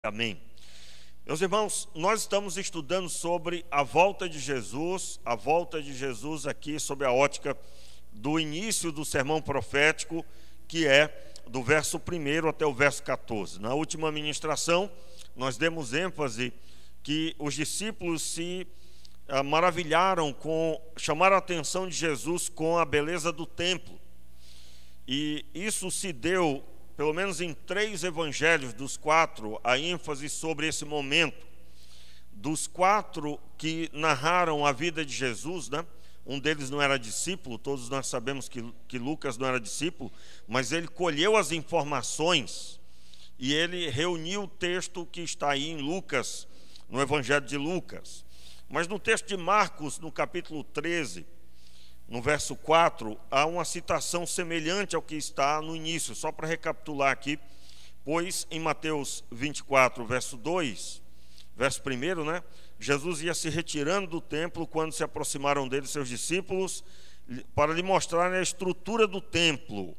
Amém. Meus irmãos, nós estamos estudando sobre a volta de Jesus aqui sob a ótica do início do sermão profético, que é do verso 1 até o verso 14. Na última ministração, nós demos ênfase que os discípulos se maravilharam chamaram a atenção de Jesus com a beleza do templo. E isso se deu pelo menos em 3 evangelhos dos 4, a ênfase sobre esse momento. Dos 4 que narraram a vida de Jesus, né? Um deles não era discípulo, todos nós sabemos que Lucas não era discípulo, mas ele colheu as informações e ele reuniu o texto que está aí em Lucas, no evangelho de Lucas. Mas no texto de Marcos, no capítulo 13, no verso 4, há uma citação semelhante ao que está no início, só para recapitular aqui, pois em Mateus 24, verso 2, verso 1, né? Jesus ia se retirando do templo quando se aproximaram dele seus discípulos, para lhe mostrarem a estrutura do templo.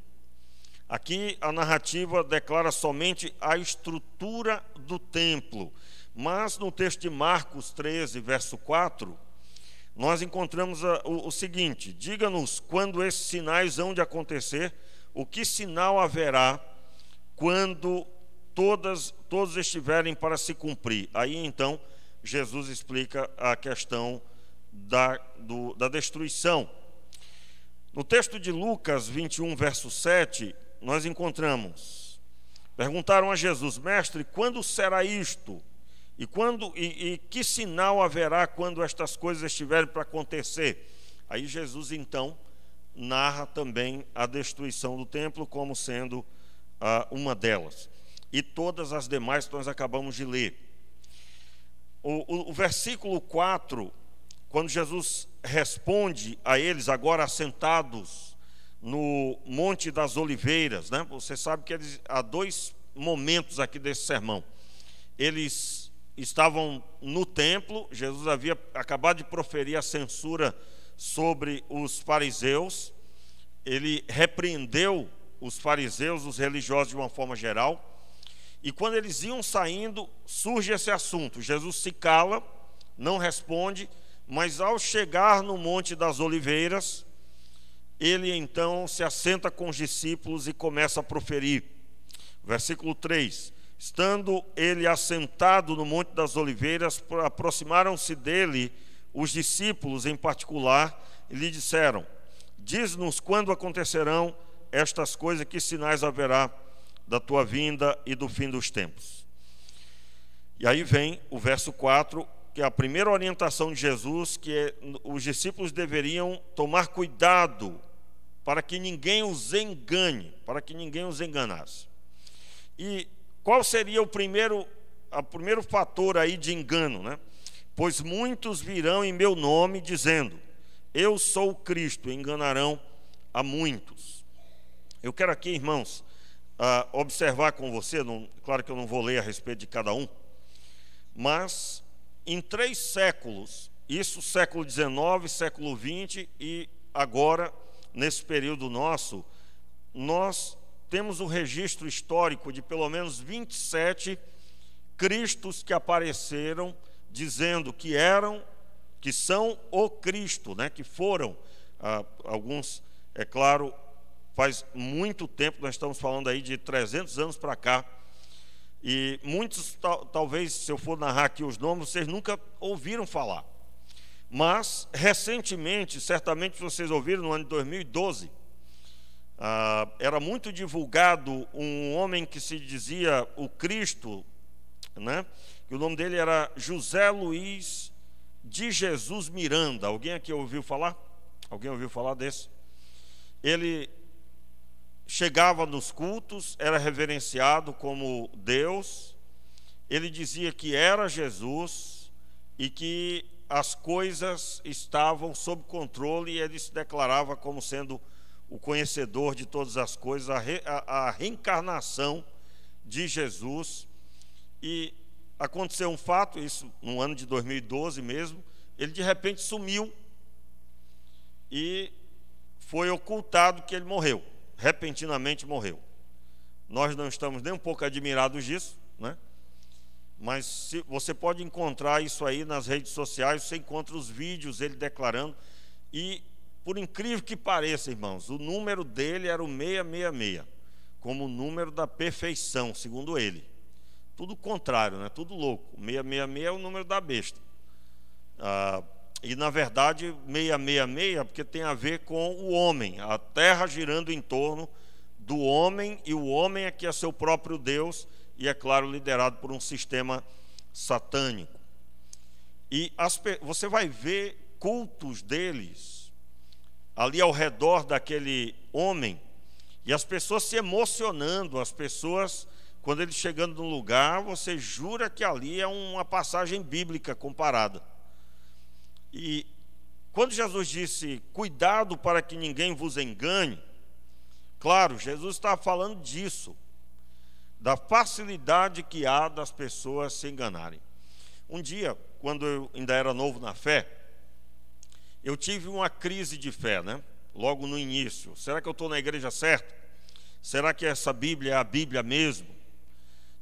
Aqui a narrativa declara somente a estrutura do templo, mas no texto de Marcos 13, verso 4, nós encontramos o seguinte: diga-nos quando esses sinais hão de acontecer, o que sinal haverá quando todos estiverem para se cumprir. Aí então Jesus explica a questão da destruição. No texto de Lucas 21, verso 7, nós encontramos: perguntaram a Jesus, mestre, quando será isto? E que sinal haverá quando estas coisas estiverem para acontecer? Aí Jesus então narra também a destruição do templo como sendo uma delas. E todas as demais que nós acabamos de ler. O versículo 4, quando Jesus responde a eles, agora assentados no Monte das Oliveiras, né? Você sabe que há 2 momentos aqui desse sermão. Eles estavam no templo, Jesus havia acabado de proferir a censura sobre os fariseus, ele repreendeu os fariseus, os religiosos de uma forma geral, e quando eles iam saindo, surge esse assunto. Jesus se cala, não responde, mas ao chegar no Monte das Oliveiras, ele então se assenta com os discípulos e começa a proferir. Versículo 3: estando ele assentado no Monte das Oliveiras, aproximaram-se dele os discípulos em particular e lhe disseram: diz-nos quando acontecerão estas coisas, que sinais haverá da tua vinda e do fim dos tempos. E aí vem o verso 4, que é a primeira orientação de Jesus, que os discípulos deveriam tomar cuidado para que ninguém os engane, para que ninguém os enganasse. E qual seria o primeiro fator aí de engano, né? Pois muitos virão em meu nome dizendo, eu sou o Cristo, e enganarão a muitos. Eu quero aqui, irmãos, observar com você, claro que eu não vou ler a respeito de cada um, mas em 3 séculos, isso século XIX, século XX e agora, nesse período nosso, nós temos um registro histórico de pelo menos 27 cristos que apareceram dizendo que são o Cristo, né? Que foram, alguns, é claro, faz muito tempo, nós estamos falando aí de 300 anos para cá, e muitos, talvez, se eu for narrar aqui os nomes, vocês nunca ouviram falar. Mas, recentemente, certamente vocês ouviram, no ano de 2012, era muito divulgado um homem que se dizia o Cristo, né? Que o nome dele era José Luiz de Jesus Miranda. Alguém aqui ouviu falar? Alguém ouviu falar desse? Ele chegava nos cultos, era reverenciado como Deus, ele dizia que era Jesus e que as coisas estavam sob controle, e ele se declarava como sendo o conhecedor de todas as coisas, a reencarnação de Jesus. E aconteceu um fato, isso no ano de 2012 mesmo, ele de repente sumiu e foi ocultado que ele morreu, repentinamente morreu. Nós não estamos nem um pouco admirados disso, né? mas você pode encontrar isso aí nas redes sociais, você encontra os vídeos ele declarando, e por incrível que pareça, irmãos, o número dele era o 666, como o número da perfeição, segundo ele. Tudo contrário, né? Tudo louco. 666 é o número da besta. E na verdade 666 é porque tem a ver com o homem, a terra girando em torno do homem, e o homem é que é seu próprio Deus, e é claro, liderado por um sistema satânico. E você vai ver cultos deles ali ao redor daquele homem, e as pessoas se emocionando, as pessoas, quando ele chegando no lugar, você jura que ali é uma passagem bíblica comparada. E quando Jesus disse, cuidado para que ninguém vos engane, claro, Jesus está falando disso, da facilidade que há das pessoas se enganarem. Um dia, quando eu ainda era novo na fé, eu tive uma crise de fé, né? Logo no início. Será que eu estou na igreja certa? Será que essa Bíblia é a Bíblia mesmo?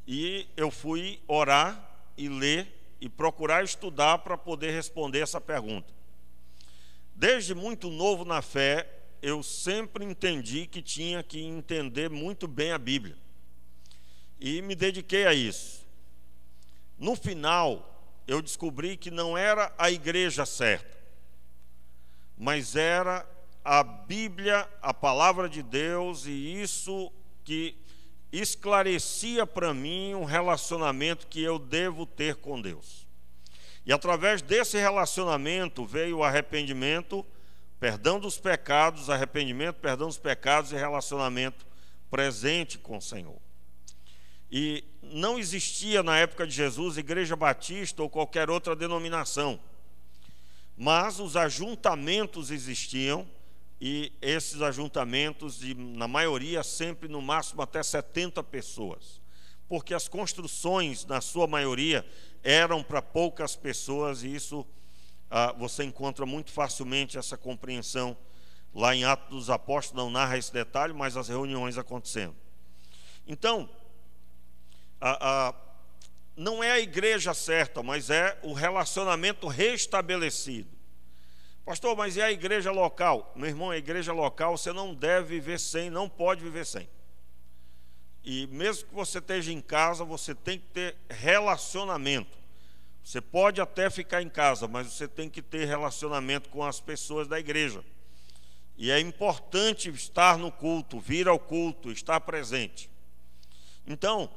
E eu fui orar e ler e procurar estudar para poder responder essa pergunta. Desde muito novo na fé, eu sempre entendi que tinha que entender muito bem a Bíblia. E me dediquei a isso. No final, eu descobri que não era a igreja certa, mas era a Bíblia, a palavra de Deus, e isso que esclarecia para mim um relacionamento que eu devo ter com Deus. E através desse relacionamento veio o arrependimento, perdão dos pecados, arrependimento, perdão dos pecados e relacionamento presente com o Senhor. E não existia na época de Jesus igreja batista ou qualquer outra denominação, mas os ajuntamentos existiam, e esses ajuntamentos, na maioria, sempre no máximo até 70 pessoas, porque as construções, na sua maioria, eram para poucas pessoas, e isso você encontra muito facilmente essa compreensão lá em Atos dos Apóstolos, não narra esse detalhe, mas as reuniões acontecendo. Então, não é a igreja certa, mas é o relacionamento restabelecido. Pastor, mas e a igreja local? Meu irmão, a igreja local você não deve viver sem, não pode viver sem. E mesmo que você esteja em casa, você tem que ter relacionamento. Você pode até ficar em casa, mas você tem que ter relacionamento com as pessoas da igreja. E é importante estar no culto, vir ao culto, estar presente. Então,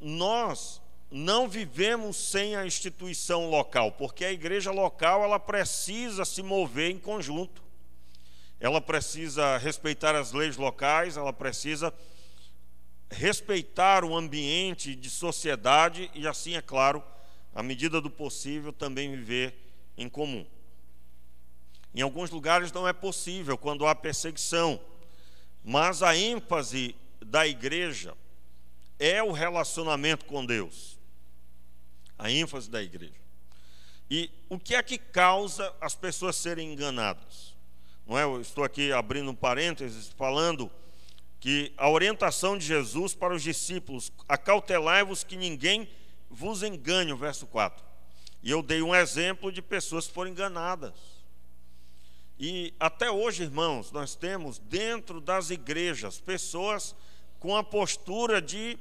nós não vivemos sem a instituição local, porque a igreja local ela precisa se mover em conjunto, ela precisa respeitar as leis locais, ela precisa respeitar o ambiente de sociedade e assim, é claro, à medida do possível, também viver em comum. Em alguns lugares não é possível quando há perseguição, mas a ênfase da igreja é o relacionamento com Deus. A ênfase da igreja. E o que é que causa as pessoas serem enganadas? Não é? Eu estou aqui abrindo um parênteses, falando que a orientação de Jesus para os discípulos, acautelai-vos que ninguém vos engane, o verso 4. E eu dei um exemplo de pessoas que foram enganadas. E até hoje, irmãos, nós temos dentro das igrejas pessoas com a postura de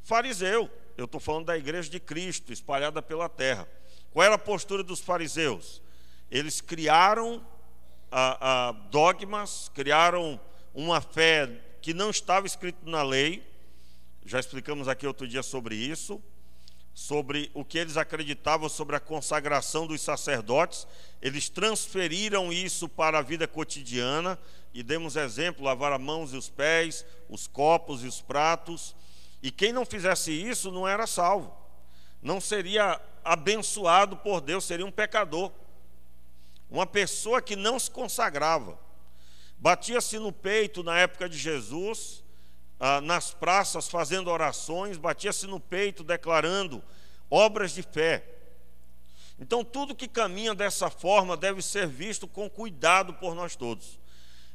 fariseu. Eu estou falando da igreja de Cristo, espalhada pela terra. Qual era a postura dos fariseus? Eles criaram dogmas, criaram uma fé que não estava escrito na lei. Já explicamos aqui outro dia sobre isso, sobre o que eles acreditavam sobre a consagração dos sacerdotes. Eles transferiram isso para a vida cotidiana, e demos exemplo, lavar as mãos e os pés, os copos e os pratos. E quem não fizesse isso não era salvo, não seria abençoado por Deus, seria um pecador. Uma pessoa que não se consagrava. Batia-se no peito na época de Jesus, nas praças fazendo orações, batia-se no peito declarando obras de fé. Então tudo que caminha dessa forma deve ser visto com cuidado por nós todos.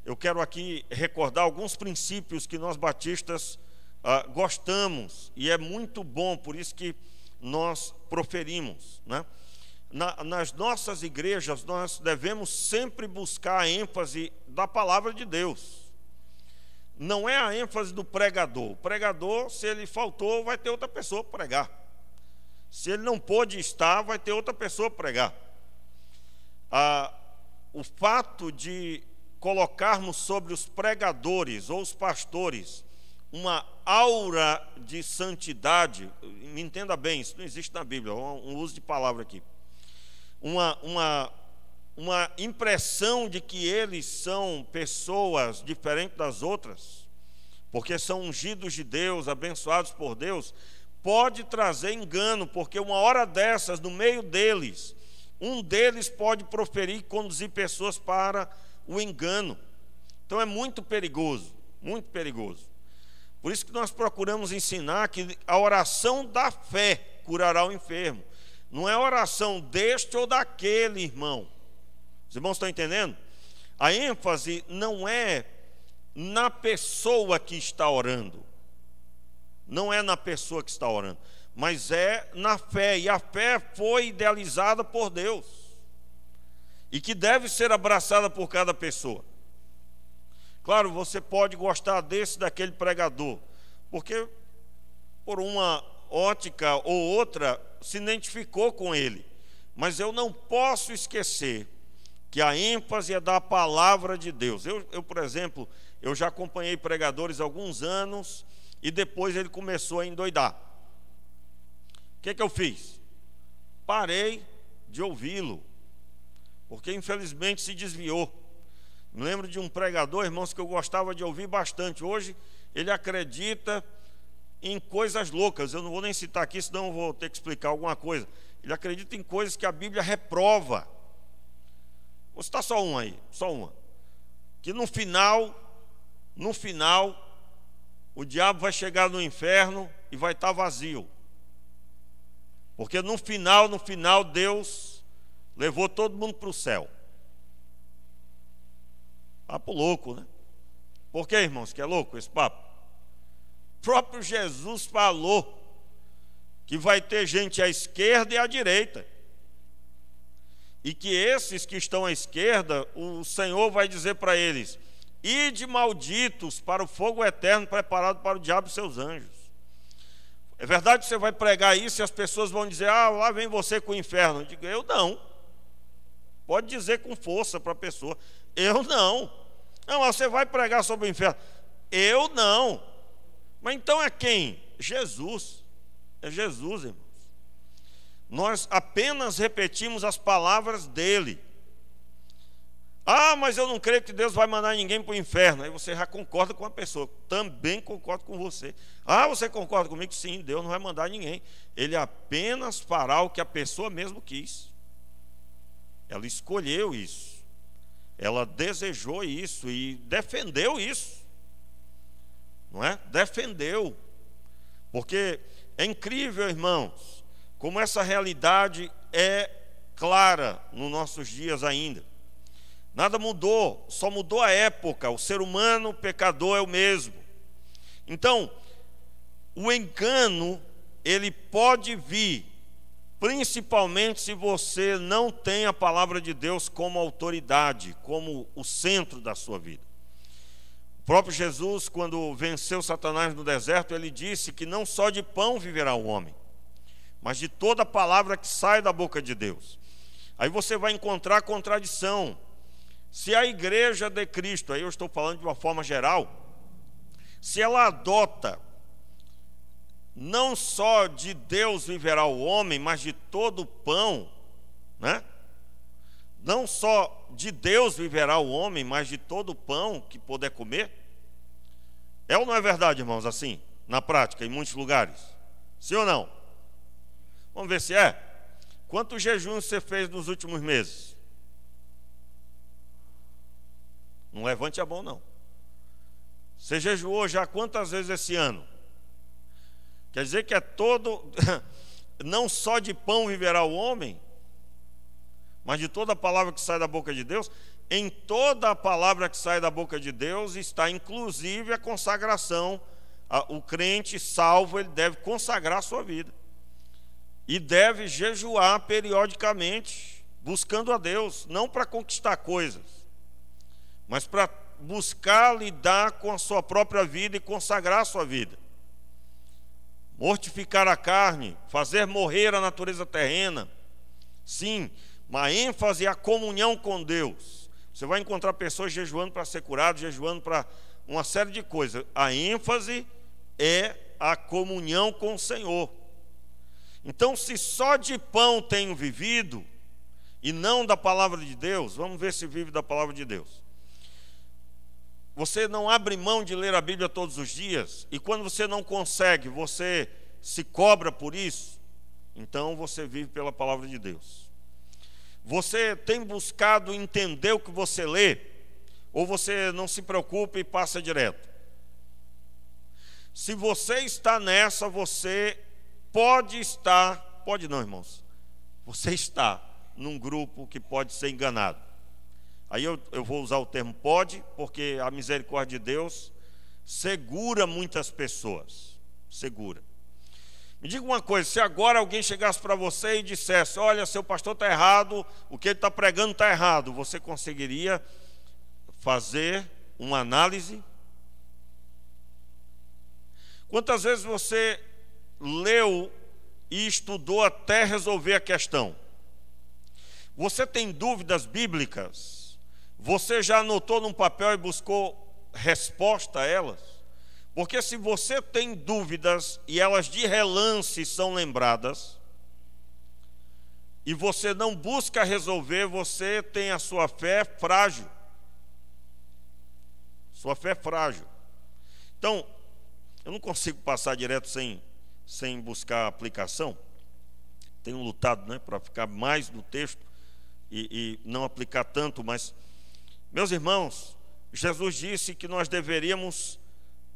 Eu quero aqui recordar alguns princípios que nós batistas gostamos, e é muito bom, por isso que nós proferimos, né? Nas nossas igrejas, nós devemos sempre buscar a ênfase da palavra de Deus. Não é a ênfase do pregador. O pregador, se ele faltou, vai ter outra pessoa para pregar. Se ele não pôde estar, vai ter outra pessoa para pregar. O fato de colocarmos sobre os pregadores ou os pastores uma aura de santidade, me entenda bem, isso não existe na Bíblia, é um uso de palavra aqui. Uma impressão de que eles são pessoas diferentes das outras, porque são ungidos de Deus, abençoados por Deus, pode trazer engano, porque uma hora dessas, no meio deles, um deles pode proferir e conduzir pessoas para o engano. Então é muito perigoso, muito perigoso. Por isso que nós procuramos ensinar que a oração da fé curará o enfermo. Não é a oração deste ou daquele irmão. Os irmãos estão entendendo? A ênfase não é na pessoa que está orando. Não é na pessoa que está orando, mas é na fé. E a fé foi idealizada por Deus e que deve ser abraçada por cada pessoa. Claro, você pode gostar desse, daquele pregador, porque por uma ótica ou outra se identificou com ele. Mas eu não posso esquecer que a ênfase é da palavra de Deus. Eu, por exemplo, eu já acompanhei pregadores há alguns anos e depois ele começou a endoidar. O que eu fiz? Parei de ouvi-lo, porque infelizmente se desviou. Me lembro de um pregador, irmãos, que eu gostava de ouvir bastante. Hoje ele acredita em coisas loucas. Eu não vou nem citar aqui, senão eu vou ter que explicar alguma coisa. Ele acredita em coisas que a Bíblia reprova. Vou citar só uma aí, só uma. Que no final, o diabo vai chegar no inferno e vai estar vazio. Porque no final, Deus levou todo mundo para o céu. Papo louco, né? Por que, irmãos, que é louco esse papo? O próprio Jesus falou que vai ter gente à esquerda e à direita. E que esses que estão à esquerda, o Senhor vai dizer para eles: ide malditos para o fogo eterno preparado para o diabo e seus anjos. É verdade que você vai pregar isso e as pessoas vão dizer: ah, lá vem você com o inferno. Eu digo: eu não. Pode dizer com força para a pessoa: eu não. Não, você vai pregar sobre o inferno. Eu não. Mas então é quem? Jesus. É Jesus, irmãos. Nós apenas repetimos as palavras dele. Ah, mas eu não creio que Deus vai mandar ninguém para o inferno. Aí você já concorda com a pessoa. Também concordo com você. Ah, você concorda comigo? Sim, Deus não vai mandar ninguém. Ele apenas fará o que a pessoa mesmo quis. Ela escolheu isso. Ela desejou isso e defendeu isso. Não é? Defendeu. Porque é incrível, irmãos, como essa realidade é clara nos nossos dias ainda. Nada mudou, só mudou a época. O ser humano pecador é o mesmo. Então, o engano, ele pode vir, principalmente se você não tem a palavra de Deus como autoridade, como o centro da sua vida. O próprio Jesus, quando venceu Satanás no deserto, ele disse que não só de pão viverá o homem, mas de toda a palavra que sai da boca de Deus. Aí você vai encontrar contradição. Se a igreja de Cristo, aí eu estou falando de uma forma geral, se ela adota não só de Deus viverá o homem, mas de todo o pão, né? Não só de Deus viverá o homem, mas de todo o pão que puder comer. É ou não é verdade, irmãos, assim, na prática, em muitos lugares? Sim ou não? Vamos ver se é. Quantos jejuns você fez nos últimos meses? Não levante a mão, não. Você jejuou já quantas vezes esse ano? Quer dizer que é todo, não só de pão viverá o homem, mas de toda a palavra que sai da boca de Deus. Em toda a palavra que sai da boca de Deus está inclusive a consagração o crente salvo, ele deve consagrar a sua vida. E deve jejuar periodicamente, buscando a Deus, não para conquistar coisas, mas para buscar lidar com a sua própria vida e consagrar a sua vida. Mortificar a carne, fazer morrer a natureza terrena. Sim, uma ênfase à comunhão com Deus. Você vai encontrar pessoas jejuando para ser curado, jejuando para uma série de coisas. A ênfase é a comunhão com o Senhor. Então, se só de pão tenho vivido, e não da palavra de Deus, vamos ver se vive da palavra de Deus. Você não abre mão de ler a Bíblia todos os dias, e quando você não consegue, você se cobra por isso, então você vive pela palavra de Deus. Você tem buscado entender o que você lê, ou você não se preocupa e passa direto? Se você está nessa, você pode estar, pode não, irmãos, você está num grupo que pode ser enganado. Aí eu vou usar o termo pode, porque a misericórdia de Deus segura muitas pessoas, segura. Me diga uma coisa, se agora alguém chegasse para você e dissesse, olha, seu pastor está errado, o que ele está pregando está errado, você conseguiria fazer uma análise? Quantas vezes você leu e estudou até resolver a questão? Você tem dúvidas bíblicas? Você já anotou num papel e buscou resposta a elas? Porque se você tem dúvidas e elas de relance são lembradas, e você não busca resolver, você tem a sua fé frágil. Sua fé frágil. Então, eu não consigo passar direto sem buscar aplicação. Tenho lutado, né, para ficar mais no texto e não aplicar tanto, mas, meus irmãos, Jesus disse que nós deveríamos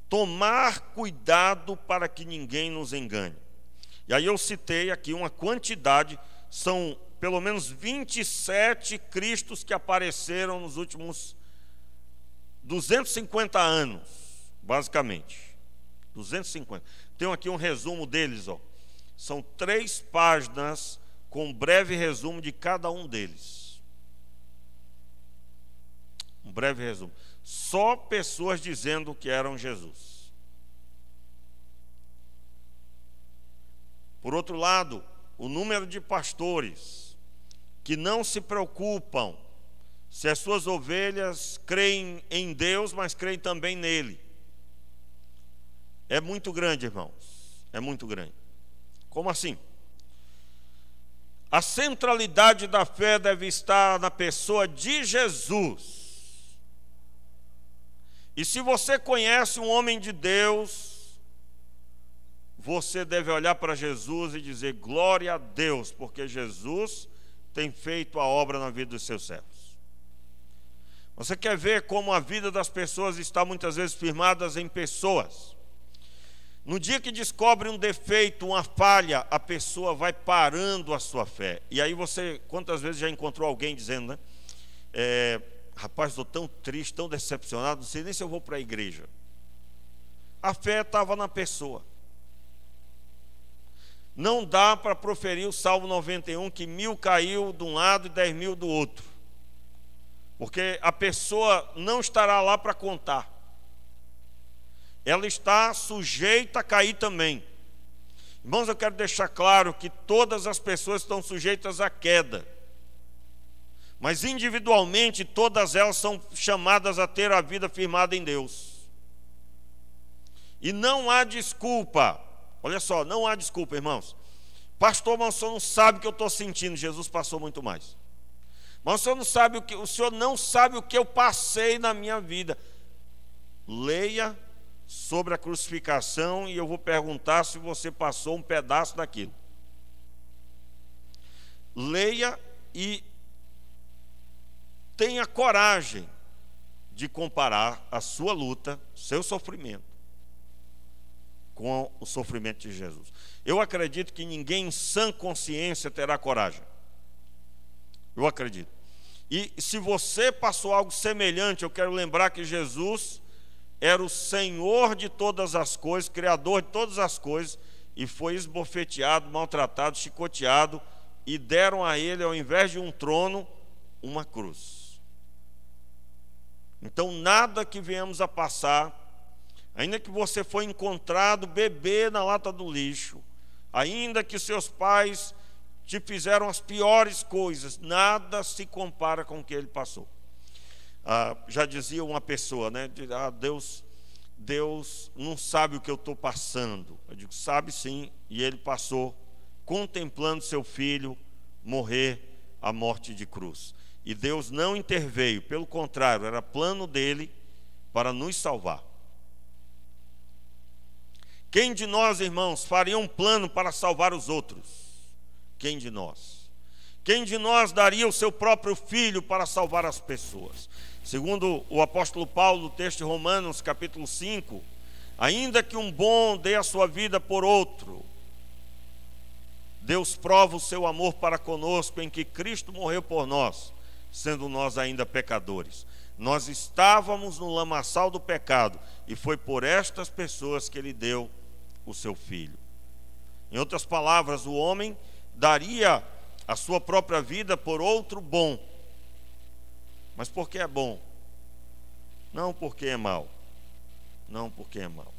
tomar cuidado para que ninguém nos engane. E aí eu citei aqui uma quantidade, são pelo menos 27 Cristos que apareceram nos últimos 250 anos, basicamente. 250. Tenho aqui um resumo deles, ó. São 3 páginas com um breve resumo de cada um deles. Um breve resumo. Só pessoas dizendo que eram Jesus. Por outro lado, o número de pastores que não se preocupam se as suas ovelhas creem em Deus, mas creem também nele, é muito grande, irmãos. É muito grande. Como assim? A centralidade da fé deve estar na pessoa de Jesus. E se você conhece um homem de Deus, você deve olhar para Jesus e dizer glória a Deus, porque Jesus tem feito a obra na vida dos seus servos. Você quer ver como a vida das pessoas está muitas vezes firmada em pessoas. No dia que descobre um defeito, uma falha, a pessoa vai parando a sua fé. E aí você, quantas vezes já encontrou alguém dizendo, né? Rapaz, estou tão triste, tão decepcionado, não sei nem se eu vou para a igreja. A fé estava na pessoa. Não dá para proferir o Salmo 91, que 1000 caiu de um lado e 10.000 do outro. Porque a pessoa não estará lá para contar. Ela está sujeita a cair também. Irmãos, eu quero deixar claro que todas as pessoas estão sujeitas à queda. Mas individualmente todas elas são chamadas a ter a vida firmada em Deus. E não há desculpa. Olha só, não há desculpa, irmãos. Pastor, mas o senhor não sabe o que eu estou sentindo. Jesus passou muito mais. Mas o senhor não sabe o que eu passei na minha vida. Leia sobre a crucificação e eu vou perguntar se você passou um pedaço daquilo. Leia e tenha coragem de comparar a sua luta, seu sofrimento, com o sofrimento de Jesus. Eu acredito que ninguém em sã consciência terá coragem. Eu acredito. E se você passou algo semelhante, eu quero lembrar que Jesus era o Senhor de todas as coisas, Criador de todas as coisas, e foi esbofeteado, maltratado, chicoteado, e deram a ele, ao invés de um trono, uma cruz. Então, nada que venhamos a passar, ainda que você foi encontrado bebê na lata do lixo, ainda que seus pais te fizeram as piores coisas, nada se compara com o que ele passou. Já dizia uma pessoa, né? Deus não sabe o que eu estou passando. Eu digo, sabe sim, e ele passou contemplando seu filho morrer a morte de cruz. E Deus não interveio, pelo contrário, era plano dele para nos salvar. Quem de nós, irmãos, faria um plano para salvar os outros? Quem de nós? Quem de nós daria o seu próprio filho para salvar as pessoas? Segundo o apóstolo Paulo, no texto de Romanos, capítulo 5, ainda que um bom dê a sua vida por outro, Deus prova o seu amor para conosco em que Cristo morreu por nós, sendo nós ainda pecadores. Nós estávamos no lamaçal do pecado, e foi por estas pessoas que ele deu o seu filho. Em outras palavras, o homem daria a sua própria vida por outro bom. Mas por que é bom? Não porque é mal. Não porque é mal.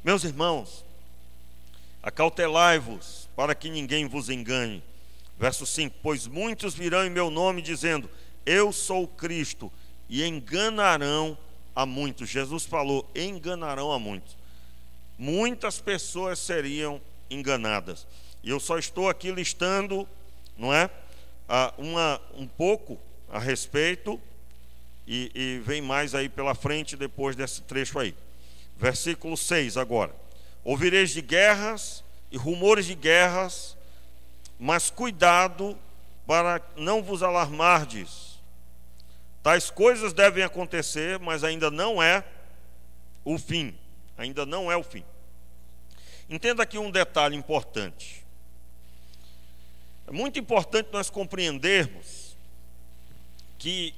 Meus irmãos, acautelai-vos para que ninguém vos engane. Verso 5: pois muitos virão em meu nome dizendo, eu sou Cristo, e enganarão a muitos. Jesus falou, enganarão a muitos. Muitas pessoas seriam enganadas. E eu só estou aqui listando, não é, um pouco a respeito, e vem mais aí pela frente depois desse trecho aí. Versículo 6 agora. Ouvireis de guerras e rumores de guerras, mas cuidado para não vos alarmardes. Tais coisas devem acontecer, mas ainda não é o fim. Ainda não é o fim. Entenda aqui um detalhe importante. É muito importante nós compreendermos que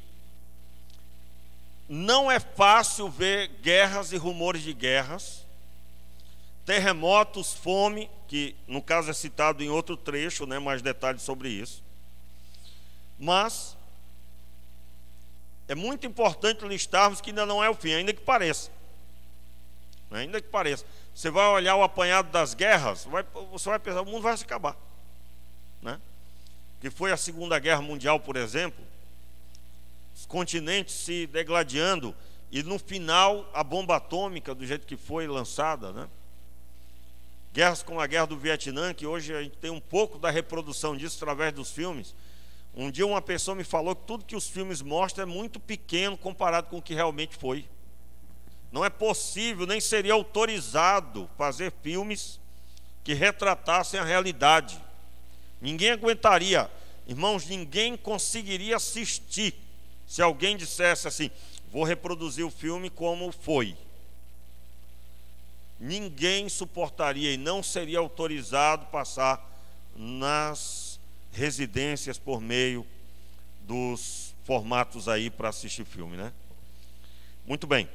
não é fácil ver guerras e rumores de guerras, terremotos, fome, que no caso é citado em outro trecho, né, mais detalhes sobre isso. Mas é muito importante listarmos que ainda não é o fim, ainda que pareça. Ainda que pareça. Você vai olhar o apanhado das guerras, você vai pensar, o mundo vai se acabar, né? Que foi a Segunda Guerra Mundial, por exemplo, os continentes se degladiando, e no final a bomba atômica do jeito que foi lançada, né? Guerras como a Guerra do Vietnã, que hoje a gente tem um pouco da reprodução disso através dos filmes. Um dia uma pessoa me falou que tudo que os filmes mostram é muito pequeno comparado com o que realmente foi. Não é possível, nem seria autorizado fazer filmes que retratassem a realidade. Ninguém aguentaria, irmãos, ninguém conseguiria assistir se alguém dissesse assim, vou reproduzir o filme como foi. Ninguém suportaria e não seria autorizado passar nas residências por meio dos formatos aí para assistir filme, né? Muito bem.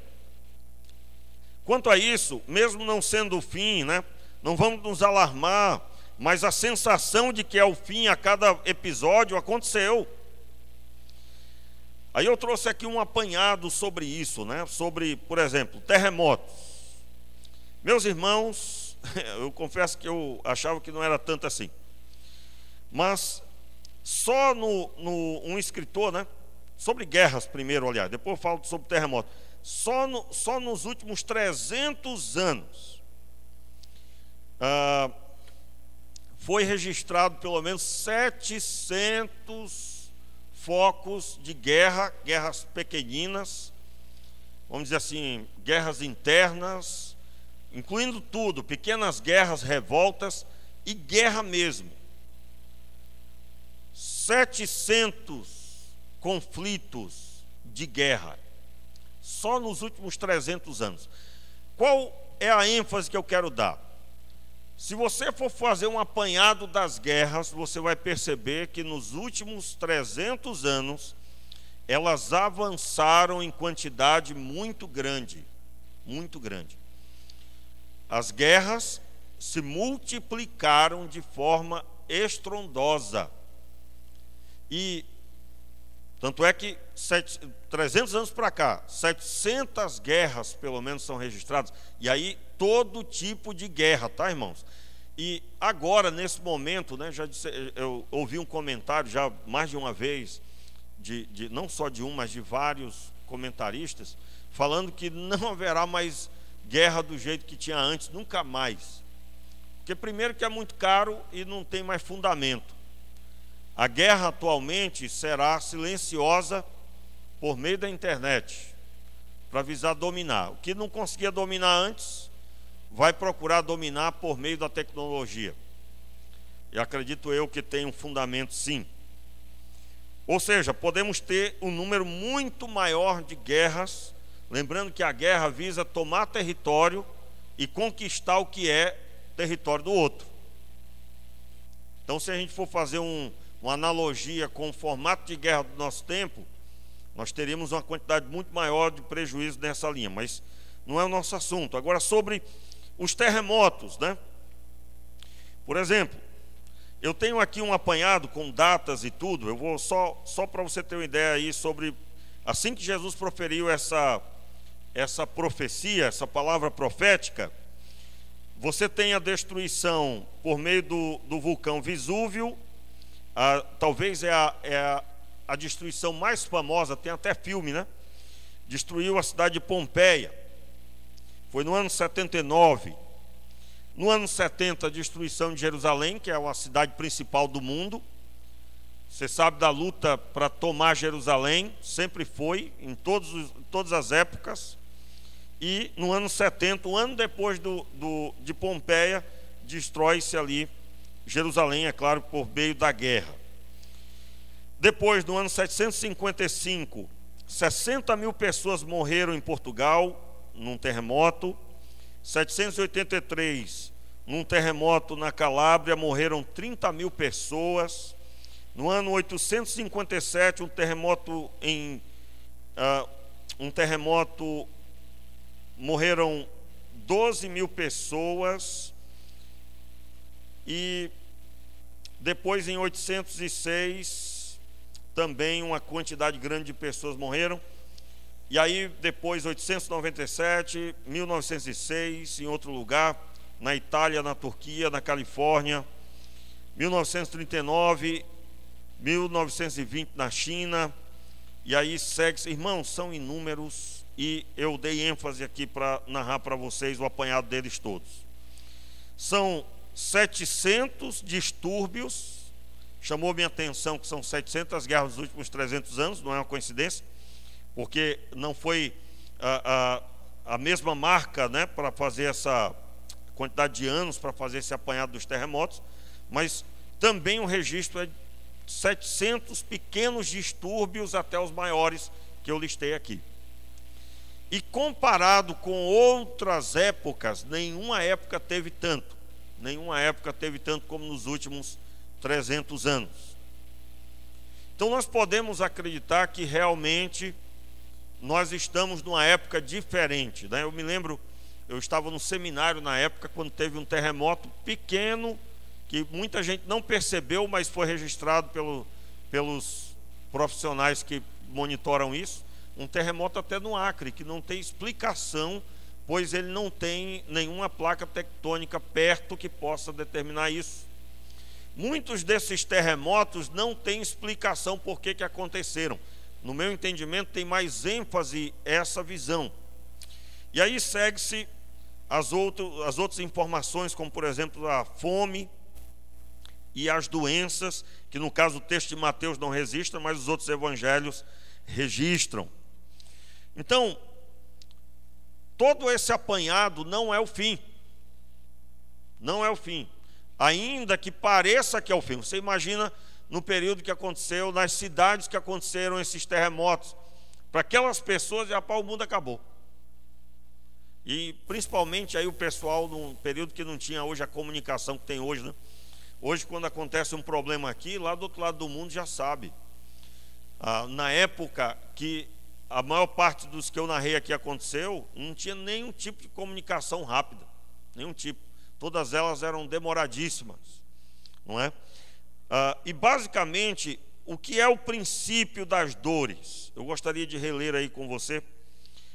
Quanto a isso, mesmo não sendo o fim, né, não vamos nos alarmar, mas a sensação de que é o fim a cada episódio aconteceu. Aí eu trouxe aqui um apanhado sobre isso, né, sobre, por exemplo, terremotos. Meus irmãos, eu confesso que eu achava que não era tanto assim. Mas só um escritor, né, sobre guerras primeiro, olhar, depois eu falo sobre terremotos. Só nos últimos 300 anos foi registrado pelo menos 700 focos de guerra, guerras pequeninas, vamos dizer assim, guerras internas, incluindo tudo, pequenas guerras, revoltas e guerra mesmo. 700 conflitos de guerra. Só nos últimos 300 anos. Qual é a ênfase que eu quero dar? Se você for fazer um apanhado das guerras, você vai perceber que nos últimos 300 anos, elas avançaram em quantidade muito grande, muito grande. As guerras se multiplicaram de forma estrondosa. E tanto é que 300 anos para cá, 700 guerras pelo menos são registradas. E aí todo tipo de guerra, tá, irmãos? E agora, nesse momento, né, eu ouvi um comentário já mais de uma vez, não só de um, mas de vários comentaristas, falando que não haverá mais guerra do jeito que tinha antes, nunca mais. Porque primeiro que é muito caro e não tem mais fundamento. A guerra atualmente será silenciosa por meio da internet, para visar dominar. O que não conseguia dominar antes, vai procurar dominar por meio da tecnologia. E acredito eu que tem um fundamento, sim. Ou seja, podemos ter um número muito maior de guerras, lembrando que a guerra visa tomar território e conquistar o que é território do outro. Então, se a gente for fazer uma analogia com o formato de guerra do nosso tempo, nós teríamos uma quantidade muito maior de prejuízo nessa linha, mas não é o nosso assunto. Agora, sobre os terremotos, né? Por exemplo, eu tenho aqui um apanhado com datas e tudo. Eu vou só para você ter uma ideia aí sobre, assim que Jesus proferiu essa profecia, essa palavra profética, você tem a destruição por meio do vulcão Vesúvio. Talvez é a destruição mais famosa, tem até filme, né? Destruiu a cidade de Pompeia. Foi no ano 79. No ano 70, a destruição de Jerusalém, que é a cidade principal do mundo. Você sabe da luta para tomar Jerusalém, sempre foi, em todas as épocas. E no ano 70, um ano depois de Pompeia, destrói-se ali Jerusalém, é claro, por meio da guerra. Depois, no ano 755, 60 mil pessoas morreram em Portugal, num terremoto. 783, num terremoto na Calábria, morreram 30 mil pessoas. No ano 857, um terremoto morreram 12 mil pessoas. E depois, em 806, também uma quantidade grande de pessoas morreram. E aí, depois, 897, 1906, em outro lugar, na Itália, na Turquia, na Califórnia, 1939, 1920 na China, e aí segue. Irmãos, são inúmeros, e eu dei ênfase aqui para narrar para vocês o apanhado deles todos. São 700 distúrbios, chamou minha atenção que são 700 guerras nos últimos 300 anos, não é uma coincidência, porque não foi a mesma marca, né, para fazer essa quantidade de anos, para fazer esse apanhado dos terremotos, mas também o registro é 700 pequenos distúrbios até os maiores que eu listei aqui. E comparado com outras épocas, nenhuma época teve tanto como nos últimos 300 anos. Então nós podemos acreditar que realmente nós estamos numa época diferente, né? Eu me lembro, eu estava no seminário na época, quando teve um terremoto pequeno, que muita gente não percebeu, mas foi registrado pelos profissionais que monitoram isso. Um terremoto até no Acre, que não tem explicação, pois ele não tem nenhuma placa tectônica perto que possa determinar isso. Muitos desses terremotos não têm explicação por que aconteceram. No meu entendimento, tem mais ênfase essa visão. E aí segue-se as outras informações, como por exemplo a fome e as doenças, que no caso o texto de Mateus não registra, mas os outros evangelhos registram. Então, todo esse apanhado não é o fim. Não é o fim. Ainda que pareça que é o fim. Você imagina no período que aconteceu, nas cidades que aconteceram esses terremotos, para aquelas pessoas, o mundo acabou. E principalmente aí o pessoal, num período que não tinha hoje a comunicação que tem hoje, né? Hoje, quando acontece um problema aqui, lá do outro lado do mundo já sabe. Na época que a maior parte dos que eu narrei aqui aconteceu, não tinha nenhum tipo de comunicação rápida, nenhum tipo. Todas elas eram demoradíssimas, não é? E basicamente, o que é o princípio das dores? Eu gostaria de reler aí com você,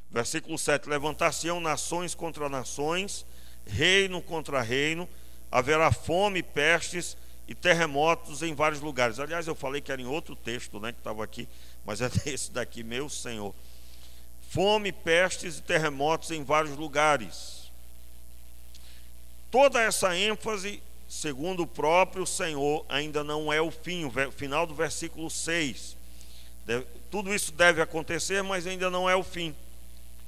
versículo 7: levantar-se-ão nações contra nações, reino contra reino, haverá fome, pestes e terremotos em vários lugares. Aliás, eu falei que era em outro texto, né, que estava aqui, mas é desse daqui, meu Senhor. Fome, pestes e terremotos em vários lugares. Toda essa ênfase, segundo o próprio Senhor, ainda não é o fim. O final do versículo 6. Tudo isso deve acontecer, mas ainda não é o fim.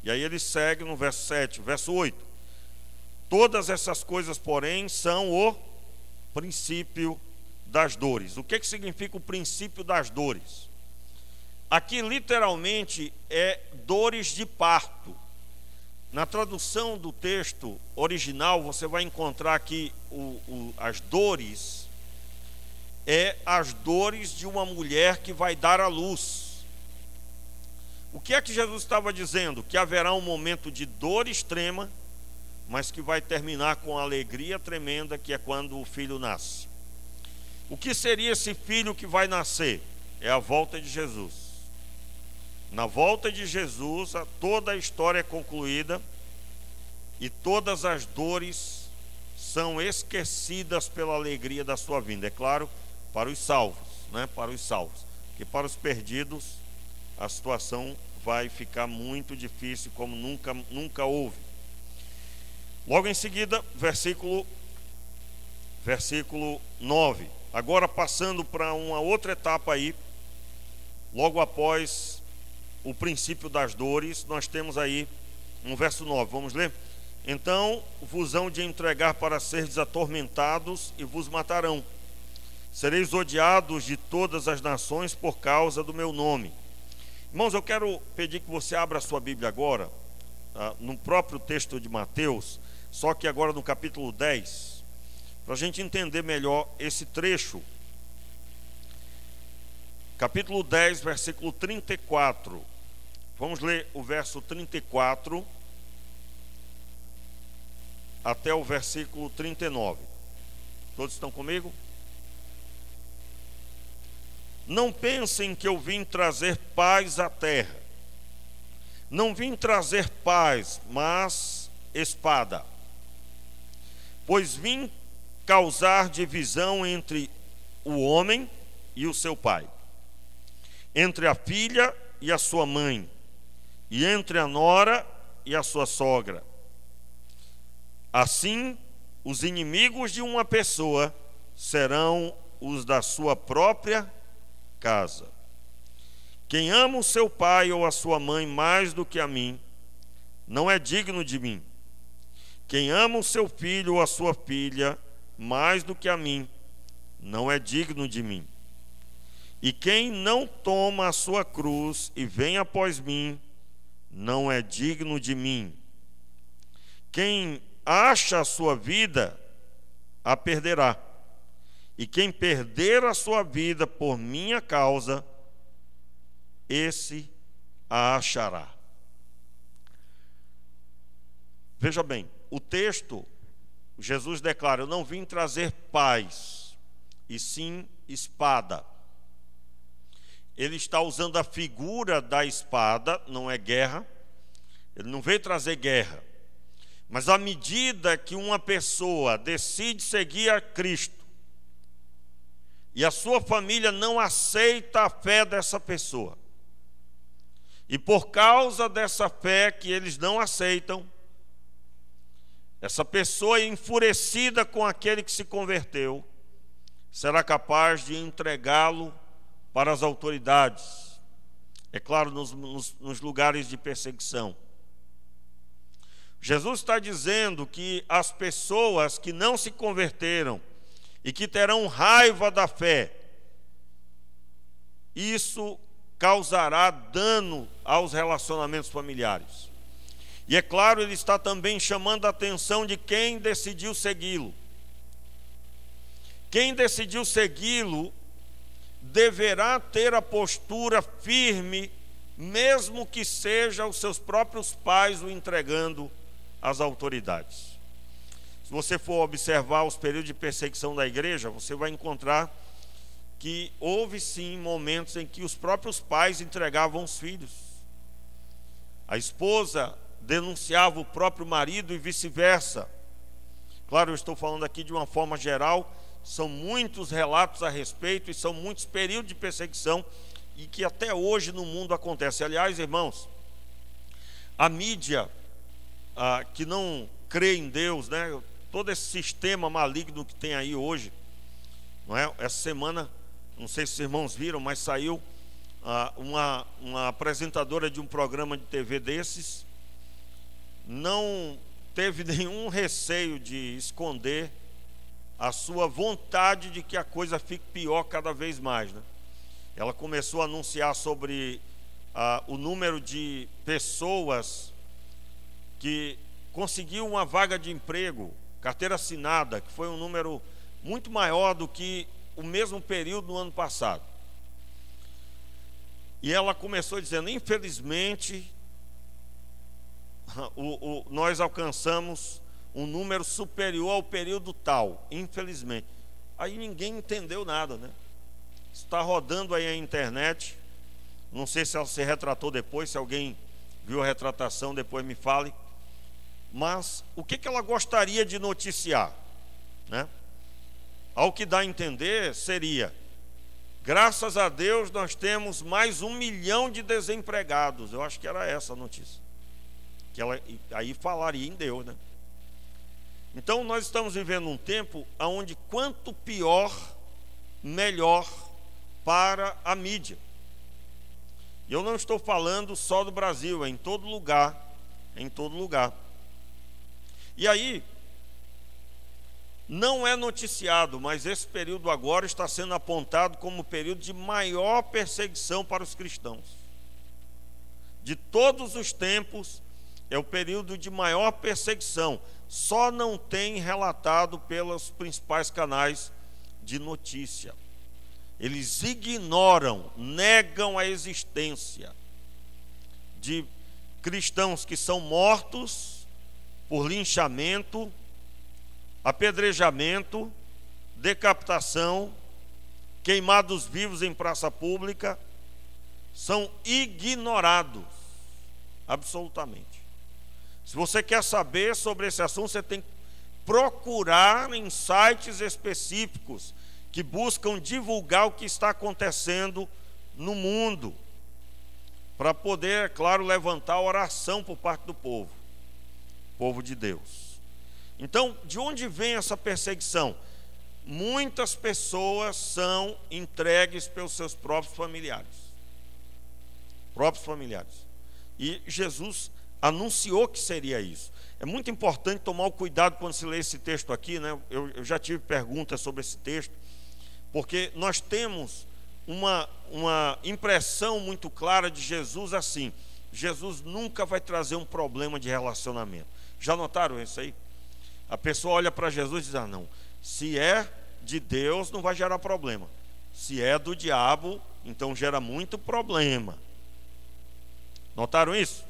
E aí ele segue no verso 7, verso 8. Todas essas coisas, porém, são o princípio das dores. O que significa o princípio das dores? Aqui literalmente é dores de parto. Na tradução do texto original, você vai encontrar aqui as dores, as dores de uma mulher que vai dar à luz. O que é que Jesus estava dizendo? Que haverá um momento de dor extrema, mas que vai terminar com alegria tremenda, que é quando o filho nasce. O que seria esse filho que vai nascer? É a volta de Jesus. Na volta de Jesus, toda a história é concluída e todas as dores são esquecidas pela alegria da sua vinda. É claro, para os salvos, né? Para os salvos. Porque para os perdidos, a situação vai ficar muito difícil, como nunca houve. Logo em seguida, versículo 9. Agora passando para uma outra etapa aí, logo após o princípio das dores, nós temos aí um verso 9, vamos ler? Então vos hão de entregar para seres atormentados e vos matarão. Sereis odiados de todas as nações por causa do meu nome. Irmãos, eu quero pedir que você abra a sua Bíblia agora, no próprio texto de Mateus, só que agora no capítulo 10, para a gente entender melhor esse trecho. Capítulo 10, versículo 34. Vamos ler o verso 34 até o versículo 39. Todos estão comigo? Não pensem que eu vim trazer paz à terra. Não vim trazer paz, mas espada. Pois vim causar divisão entre o homem e o seu pai, entre a filha e a sua mãe, e entre a nora e a sua sogra. Assim, os inimigos de uma pessoa serão os da sua própria casa. Quem ama o seu pai ou a sua mãe mais do que a mim, não é digno de mim. Quem ama o seu filho ou a sua filha mais do que a mim, não é digno de mim. E quem não toma a sua cruz e vem após mim, não é digno de mim. Quem acha a sua vida, a perderá. E quem perder a sua vida por minha causa, esse a achará. Veja bem, o texto, Jesus declara: eu não vim trazer paz, e sim espada. Ele está usando a figura da espada, não é guerra. Ele não veio trazer guerra. Mas à medida que uma pessoa decide seguir a Cristo e a sua família não aceita a fé dessa pessoa, e por causa dessa fé que eles não aceitam, essa pessoa enfurecida com aquele que se converteu, será capaz de entregá-lo para as autoridades, é claro, nos lugares de perseguição. Jesus está dizendo que as pessoas que não se converteram e que terão raiva da fé, isso causará dano aos relacionamentos familiares. E é claro, ele está também chamando a atenção de quem decidiu segui-lo. Quem decidiu segui-lo deverá ter a postura firme, mesmo que seja os seus próprios pais o entregando às autoridades. Se você for observar os períodos de perseguição da igreja, você vai encontrar que houve sim momentos em que os próprios pais entregavam os filhos. A esposa denunciava o próprio marido e vice-versa. Claro, eu estou falando aqui de uma forma geral, são muitos relatos a respeito e são muitos períodos de perseguição e que até hoje no mundo acontece. Aliás, irmãos, a mídia que não crê em Deus, né, todo esse sistema maligno que tem aí hoje, não é? Essa semana, não sei se os irmãos viram, mas saiu uma apresentadora de um programa de TV desses, não teve nenhum receio de esconder a sua vontade de que a coisa fique pior cada vez mais, né? Ela começou a anunciar sobre o número de pessoas que conseguiu uma vaga de emprego, carteira assinada, que foi um número muito maior do que o mesmo período no ano passado. E ela começou dizendo: infelizmente, nós alcançamos um número superior ao período tal, infelizmente. Aí ninguém entendeu nada, né? Está rodando aí a internet, não sei se ela se retratou depois, se alguém viu a retratação, depois me fale. Mas o que ela gostaria de noticiar, né? Ao que dá a entender seria: graças a Deus nós temos mais 1 milhão de desempregados. Eu acho que era essa a notícia, que ela aí falaria em Deus, né? Então nós estamos vivendo um tempo onde quanto pior, melhor para a mídia. E eu não estou falando só do Brasil, é em todo lugar, em todo lugar. E aí, não é noticiado, mas esse período agora está sendo apontado como o período de maior perseguição para os cristãos. De todos os tempos, é o período de maior perseguição. Só não tem relatado pelos principais canais de notícia. Eles ignoram, negam a existência de cristãos que são mortos por linchamento, apedrejamento, decapitação, queimados vivos em praça pública. São ignorados, absolutamente. Se você quer saber sobre esse assunto, você tem que procurar em sites específicos que buscam divulgar o que está acontecendo no mundo, para poder, é claro, levantar oração por parte do povo de Deus. Então, de onde vem essa perseguição? Muitas pessoas são entregues pelos seus próprios familiares. E Jesus anunciou que seria isso. É muito importante tomar o cuidado quando se lê esse texto aqui, né? Eu já tive perguntas sobre esse texto, porque nós temos uma impressão muito clara de Jesus assim: Jesus nunca vai trazer um problema de relacionamento. Já notaram isso aí? A pessoa olha para Jesus e diz: não, se é de Deus não vai gerar problema, se é do diabo, então gera muito problema. Notaram isso?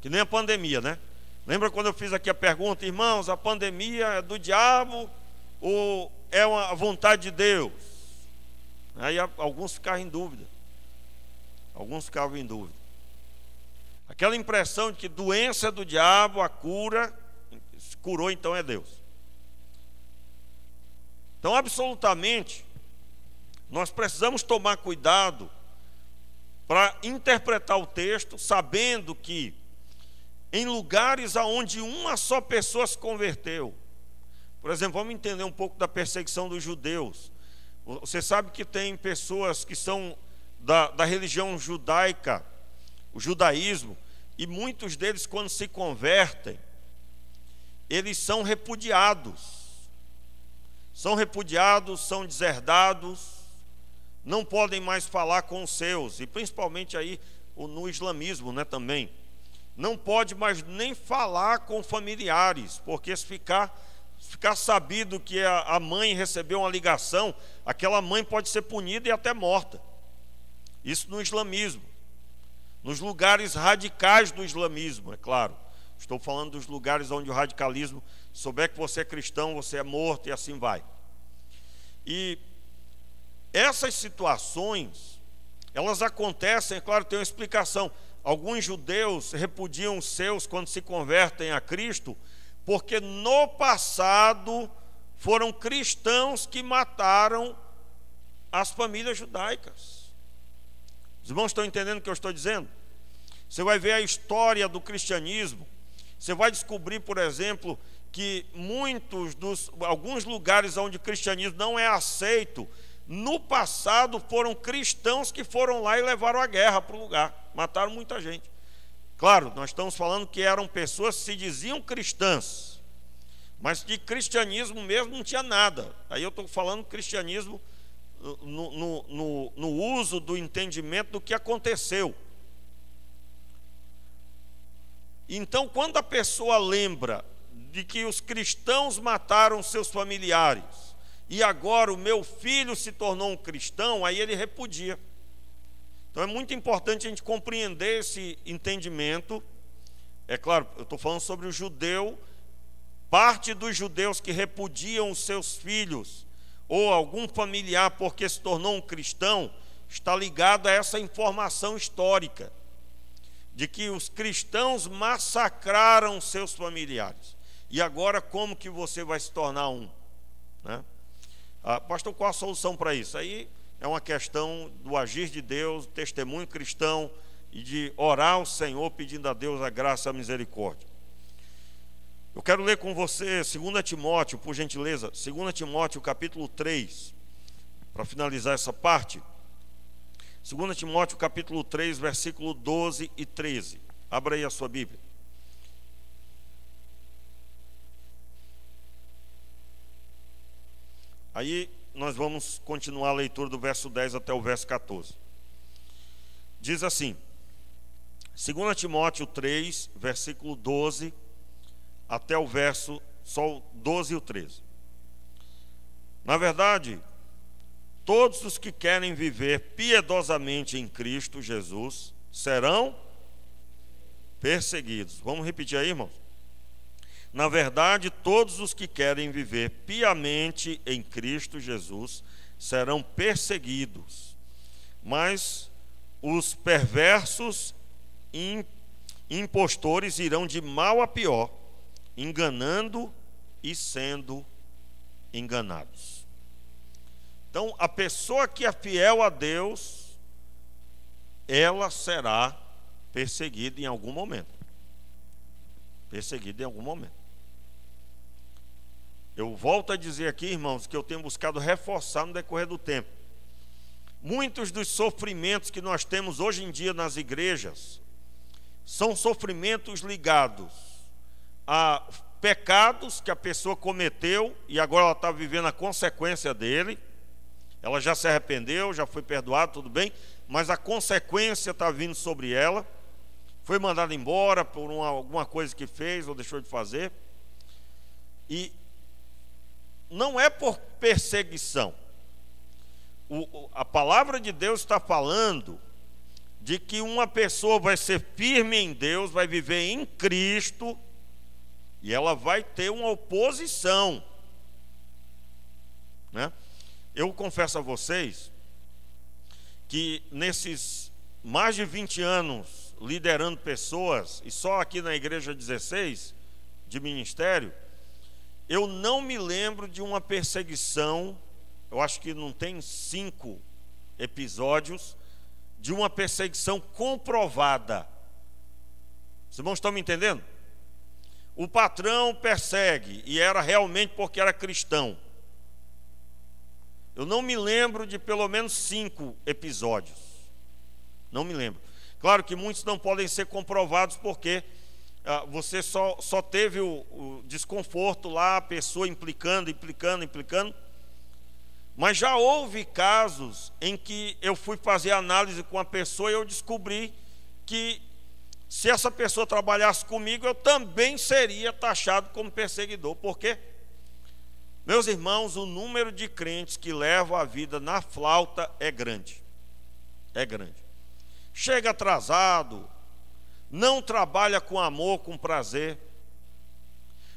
Que nem a pandemia, né? Lembra quando eu fiz aqui a pergunta: irmãos, a pandemia é do diabo ou é a vontade de Deus? Aí alguns ficavam em dúvida. Aquela impressão de que doença é do diabo, a cura, se curou, então é Deus. Então, absolutamente, nós precisamos tomar cuidado para interpretar o texto, sabendo que em lugares onde uma só pessoa se converteu, por exemplo, vamos entender um pouco da perseguição dos judeus. Você sabe que tem pessoas que são da religião judaica, o judaísmo, e muitos deles, quando se convertem, eles são repudiados, são deserdados, não podem mais falar com os seus, e principalmente aí no islamismo, né, também. Não pode mais nem falar com familiares, porque se ficar, ficar sabido que a mãe recebeu uma ligação, aquela mãe pode ser punida e até morta. Isso no islamismo. Nos lugares radicais do islamismo, é claro. Estou falando dos lugares onde o radicalismo souber que você é cristão, você é morto e assim vai. E essas situações, elas acontecem, é claro, tem uma explicação. Alguns judeus repudiam os seus quando se convertem a Cristo, porque no passado foram cristãos que mataram as famílias judaicas. Os irmãos estão entendendo o que eu estou dizendo? Você vai ver a história do cristianismo, você vai descobrir, por exemplo, que alguns lugares onde o cristianismo não é aceito, no passado foram cristãos que foram lá e levaram a guerra para o lugar, mataram muita gente. Claro, nós estamos falando que eram pessoas que se diziam cristãs, mas de cristianismo mesmo não tinha nada. Aí eu estou falando cristianismo no uso do entendimento do que aconteceu. Então, quando a pessoa lembra de que os cristãos mataram seus familiares e agora o meu filho se tornou um cristão, aí ele repudia. Então é muito importante a gente compreender esse entendimento. É claro, eu estou falando sobre o judeu, parte dos judeus que repudiam os seus filhos ou algum familiar porque se tornou um cristão, está ligado a essa informação histórica de que os cristãos massacraram seus familiares. E agora como que você vai se tornar um? Né? Pastor, qual a solução para isso? Aí é uma questão do agir de Deus, testemunho cristão e de orar ao Senhor pedindo a Deus a graça e a misericórdia. Eu quero ler com você 2 Timóteo, por gentileza, 2 Timóteo capítulo 3, para finalizar essa parte. 2 Timóteo capítulo 3, versículo 12 e 13. Abra aí a sua Bíblia. Aí nós vamos continuar a leitura do verso 10 até o verso 14. Diz assim, 2 Timóteo 3, versículo 12 até o verso, só o 12 e o 13. Na verdade, todos os que querem viver piedosamente em Cristo Jesus serão perseguidos. Vamos repetir aí, irmãos? Na verdade, todos os que querem viver piamente em Cristo Jesus serão perseguidos, mas os perversos e impostores irão de mal a pior, enganando e sendo enganados. Então, a pessoa que é fiel a Deus, ela será perseguida em algum momento. Perseguida em algum momento. Eu volto a dizer aqui, irmãos, que eu tenho buscado reforçar no decorrer do tempo. Muitos dos sofrimentos que nós temos hoje em dia nas igrejas são sofrimentos ligados a pecados que a pessoa cometeu e agora ela está vivendo a consequência dele. Ela já se arrependeu, já foi perdoada, tudo bem, mas a consequência está vindo sobre ela. Foi mandada embora por alguma coisa que fez ou deixou de fazer. E não é por perseguição. A palavra de Deus está falando de que uma pessoa vai ser firme em Deus, vai viver em Cristo, e ela vai ter uma oposição. Né? Eu confesso a vocês que nesses mais de 20 anos liderando pessoas, e só aqui na igreja 16 de ministério, eu não me lembro de uma perseguição, eu acho que não tem 5 episódios, de uma perseguição comprovada. Os irmãos estão me entendendo? O patrão persegue, e era realmente porque era cristão. Eu não me lembro de pelo menos 5 episódios. Não me lembro. Claro que muitos não podem ser comprovados porque você só teve o desconforto lá, a pessoa implicando. Mas já houve casos em que eu fui fazer análise com a pessoa e eu descobri que se essa pessoa trabalhasse comigo, eu também seria taxado como perseguidor. Por quê? Meus irmãos, o número de crentes que levam a vida na flauta é grande. É grande. Chega atrasado, não trabalha com amor, com prazer,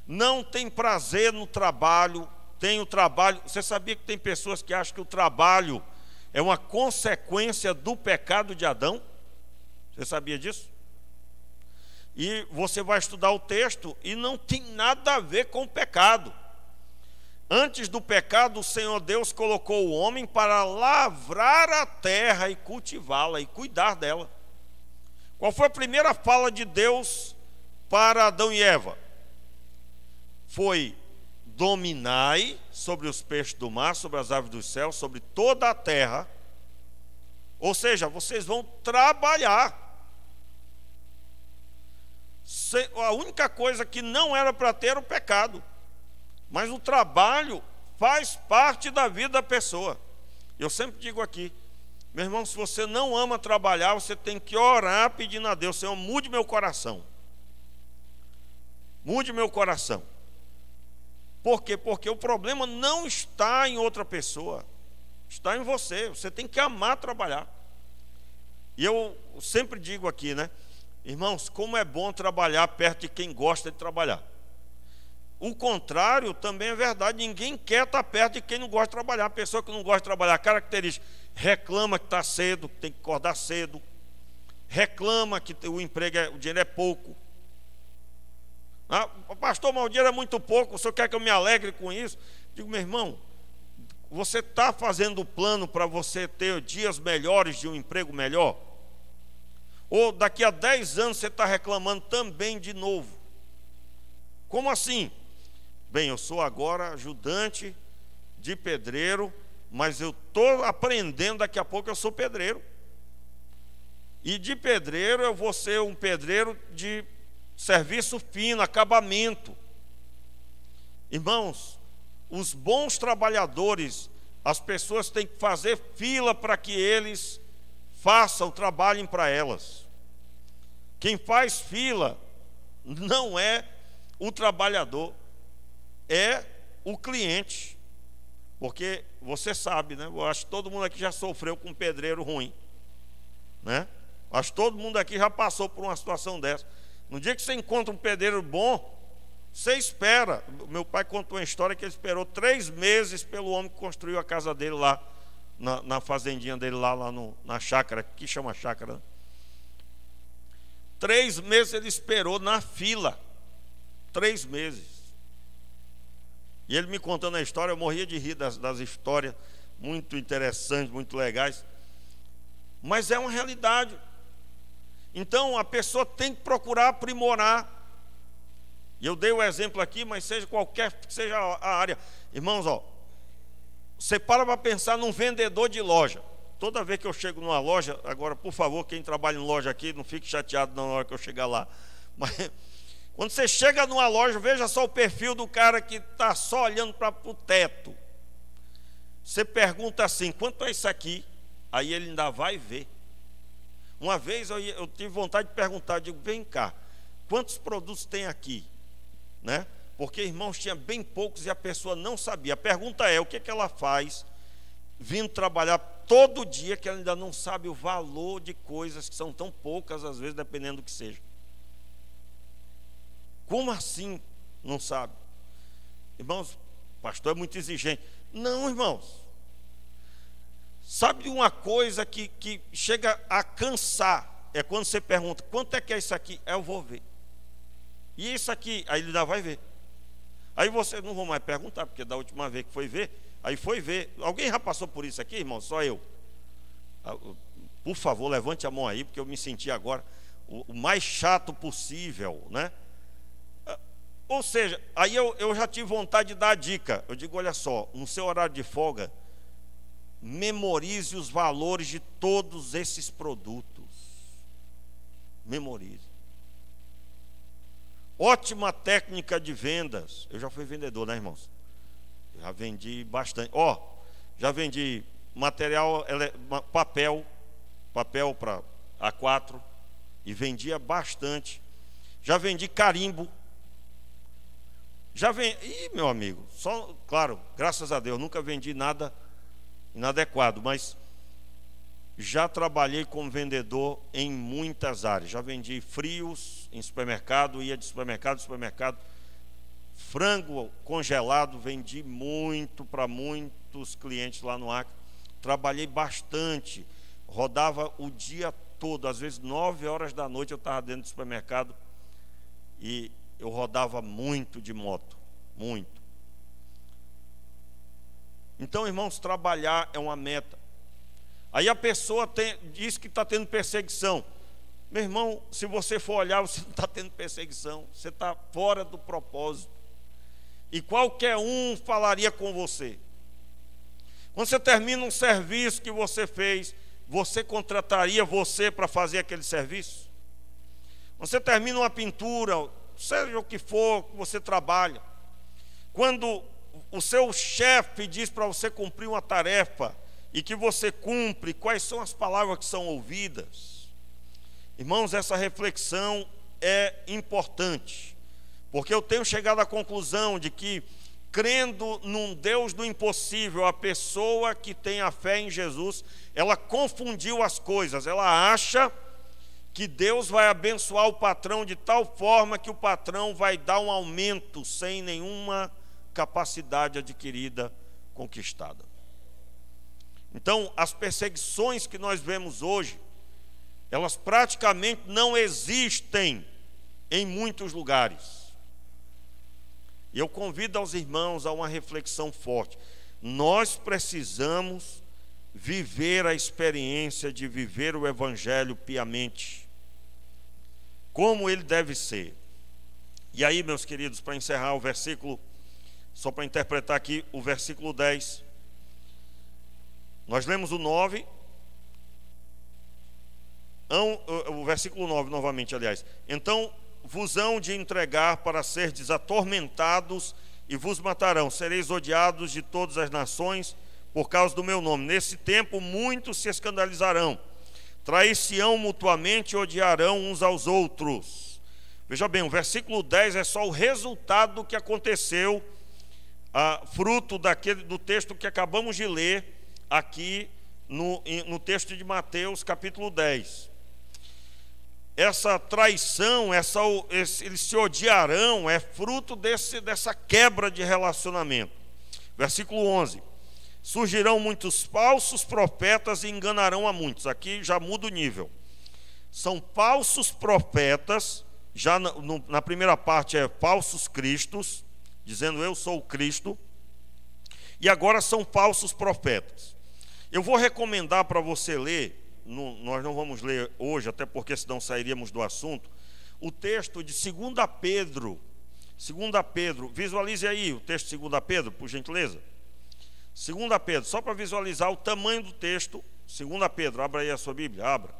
não tem prazer no trabalho, tem o trabalho. Você sabia que tem pessoas que acham que o trabalho é uma consequência do pecado de Adão? Você sabia disso? E você vai estudar o texto e não tem nada a ver com o pecado. Antes do pecado, o Senhor Deus colocou o homem para lavrar a terra e cultivá-la e cuidar dela. Qual foi a primeira fala de Deus para Adão e Eva? Foi: dominai sobre os peixes do mar, sobre as aves dos céus, sobre toda a terra. Ou seja, vocês vão trabalhar. A única coisa que não era para ter era o pecado. Mas o trabalho faz parte da vida da pessoa. Eu sempre digo aqui, meu irmão, se você não ama trabalhar, você tem que orar pedindo a Deus: Senhor, mude meu coração. Mude meu coração. Por quê? Porque o problema não está em outra pessoa, está em você. Você tem que amar trabalhar. E eu sempre digo aqui, né? Irmãos, como é bom trabalhar perto de quem gosta de trabalhar. O contrário também é verdade. Ninguém quer estar perto de quem não gosta de trabalhar. A pessoa que não gosta de trabalhar, característica: reclama que está cedo, que tem que acordar cedo, reclama que o dinheiro é pouco. Ah, pastor, mas o dinheiro é muito pouco, o senhor quer que eu me alegre com isso? Digo, meu irmão, você está fazendo o plano para você ter dias melhores de um emprego melhor? Ou daqui a 10 anos você está reclamando também de novo? Como assim? Bem, eu sou agora ajudante de pedreiro, mas eu estou aprendendo, daqui a pouco eu sou pedreiro. E de pedreiro eu vou ser um pedreiro de serviço fino, acabamento. Irmãos, os bons trabalhadores, as pessoas têm que fazer fila para que eles façam, trabalhem para elas. Quem faz fila não é o trabalhador, é o cliente. Porque você sabe, né? Eu acho que todo mundo aqui já sofreu com um pedreiro ruim, né? Acho que todo mundo aqui já passou por uma situação dessa. No dia que você encontra um pedreiro bom, você espera. Meu pai contou uma história que ele esperou 3 meses pelo homem que construiu a casa dele lá, na fazendinha dele lá na chácara, que chama chácara. 3 meses ele esperou na fila. 3 meses. E ele me contando a história, eu morria de rir das histórias, muito interessantes, muito legais. Mas é uma realidade. Então a pessoa tem que procurar aprimorar. E eu dei o exemplo aqui, mas seja qualquer que seja a área. Irmãos, ó, você para pensar num vendedor de loja. Toda vez que eu chego numa loja, agora, por favor, quem trabalha em loja aqui, não fique chateado na hora que eu chegar lá. Mas quando você chega numa loja, veja só o perfil do cara que está só olhando para o teto. Você pergunta assim: quanto é isso aqui? Aí ele ainda vai ver. Uma vez eu tive vontade de perguntar, digo, vem cá, quantos produtos tem aqui? Né? Porque, irmãos, tinha bem poucos e a pessoa não sabia. A pergunta é: o que ela faz vindo trabalhar todo dia, que ela ainda não sabe o valor de coisas que são tão poucas, às vezes, dependendo do que seja. Como assim não sabe? Irmãos, o pastor é muito exigente. Não, irmãos. Sabe uma coisa que chega a cansar? É quando você pergunta: quanto é que é isso aqui? Eu vou ver. E isso aqui? Aí ele ainda vai ver. Aí você não vou mais perguntar, porque da última vez que foi ver, aí foi ver. Alguém já passou por isso aqui, irmão? Só eu. Por favor, levante a mão aí, porque eu me senti agora o mais chato possível, né? Ou seja, aí eu já tive vontade de dar a dica. Eu digo: olha só, no seu horário de folga, memorize os valores de todos esses produtos. Memorize. Ótima técnica de vendas. Eu já fui vendedor, né, irmãos? Já vendi bastante. Já vendi material, papel para A4, e vendia bastante. Já vendi carimbo. Já vem. Ih, meu amigo, só, claro, graças a Deus, nunca vendi nada inadequado, mas já trabalhei como vendedor em muitas áreas. Já vendi frios em supermercado, ia de supermercado em supermercado. Frango congelado, vendi muito para muitos clientes lá no Acre. Trabalhei bastante, rodava o dia todo, às vezes 9 horas da noite eu estava dentro do supermercado e eu rodava muito de moto, muito. Então, irmãos, trabalhar é uma meta. Aí a pessoa diz que está tendo perseguição. Meu irmão, se você for olhar, você não está tendo perseguição, você está fora do propósito. E qualquer um falaria com você. Quando você termina um serviço que você fez, você contrataria você para fazer aquele serviço? Quando você termina uma pintura, seja o que for que você trabalha, quando o seu chefe diz para você cumprir uma tarefa e que você cumpre, quais são as palavras que são ouvidas? Irmãos, essa reflexão é importante, porque eu tenho chegado à conclusão de que, crendo num Deus do impossível, a pessoa que tem a fé em Jesus, ela confundiu as coisas. Ela acha que Deus vai abençoar o patrão de tal forma que o patrão vai dar um aumento sem nenhuma capacidade adquirida, conquistada. Então, as perseguições que nós vemos hoje, elas praticamente não existem em muitos lugares. E eu convido aos irmãos a uma reflexão forte. Nós precisamos viver a experiência de viver o Evangelho piamente, como ele deve ser. E aí, meus queridos, para encerrar o versículo, só para interpretar aqui o versículo 10. Nós lemos o 9, o versículo 9 novamente, aliás. Então vos hão de entregar para serdes atormentados e vos matarão. Sereis odiados de todas as nações por causa do meu nome. Nesse tempo muitos se escandalizarão, trair-se-ão mutuamente e odiarão uns aos outros. Veja bem, o versículo 10 é só o resultado do que aconteceu, fruto do texto que acabamos de ler aqui no texto de Mateus, capítulo 10. Essa traição, eles se odiarão, é fruto dessa quebra de relacionamento. Versículo 11. Surgirão muitos falsos profetas e enganarão a muitos. Aqui já muda o nível. São falsos profetas, já na primeira parte é falsos cristos, dizendo eu sou o Cristo. E agora são falsos profetas. Eu vou recomendar para você ler, nós não vamos ler hoje, até porque senão sairíamos do assunto, o texto de 2 Pedro. 2 Pedro, visualize aí o texto de 2 Pedro, por gentileza. 2 Pedro, só para visualizar o tamanho do texto. 2 Pedro, abra aí a sua Bíblia, abra.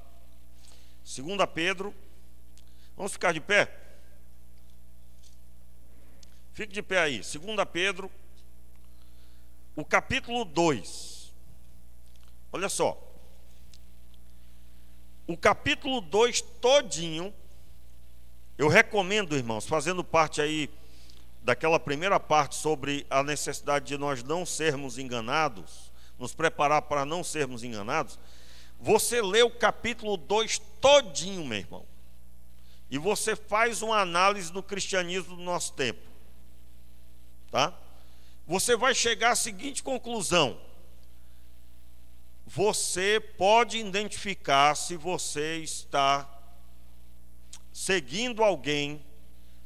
2 Pedro, vamos ficar de pé? Fique de pé aí. 2 Pedro, o capítulo 2. Olha só. O capítulo 2 todinho, eu recomendo, irmãos, fazendo parte aí daquela primeira parte sobre a necessidade de nós não sermos enganados, nos preparar para não sermos enganados, você lê o capítulo 2 todinho, meu irmão, e você faz uma análise do cristianismo do nosso tempo, tá? Você vai chegar à seguinte conclusão: você pode identificar se você está seguindo alguém,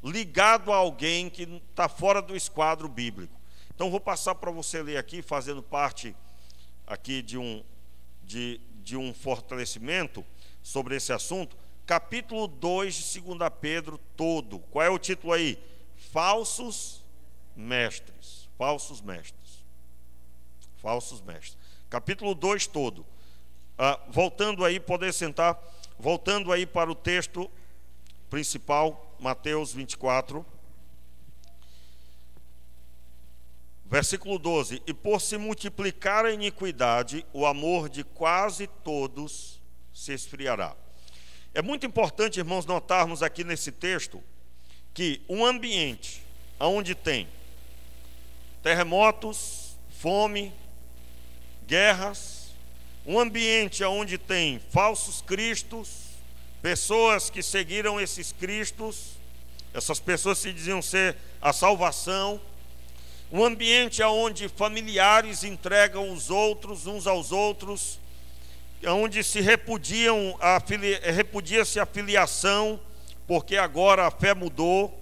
ligado a alguém que está fora do esquadro bíblico. Então vou passar para você ler aqui, fazendo parte aqui de um fortalecimento sobre esse assunto, capítulo 2 de 2 Pedro todo. Qual é o título aí? Falsos mestres. Falsos mestres. Falsos mestres. Capítulo 2 todo. Voltando aí, poder sentar. Voltando aí para o texto principal, Mateus 24. Versículo 12. E por se multiplicar a iniquidade, o amor de quase todos se esfriará. É muito importante, irmãos, notarmos aqui nesse texto que um ambiente onde tem terremotos, fome, guerras, um ambiente onde tem falsos cristos, pessoas que seguiram esses cristos, essas pessoas se diziam ser a salvação, um ambiente onde familiares entregam os outros uns aos outros, onde se repudia-se a filiação, porque agora a fé mudou.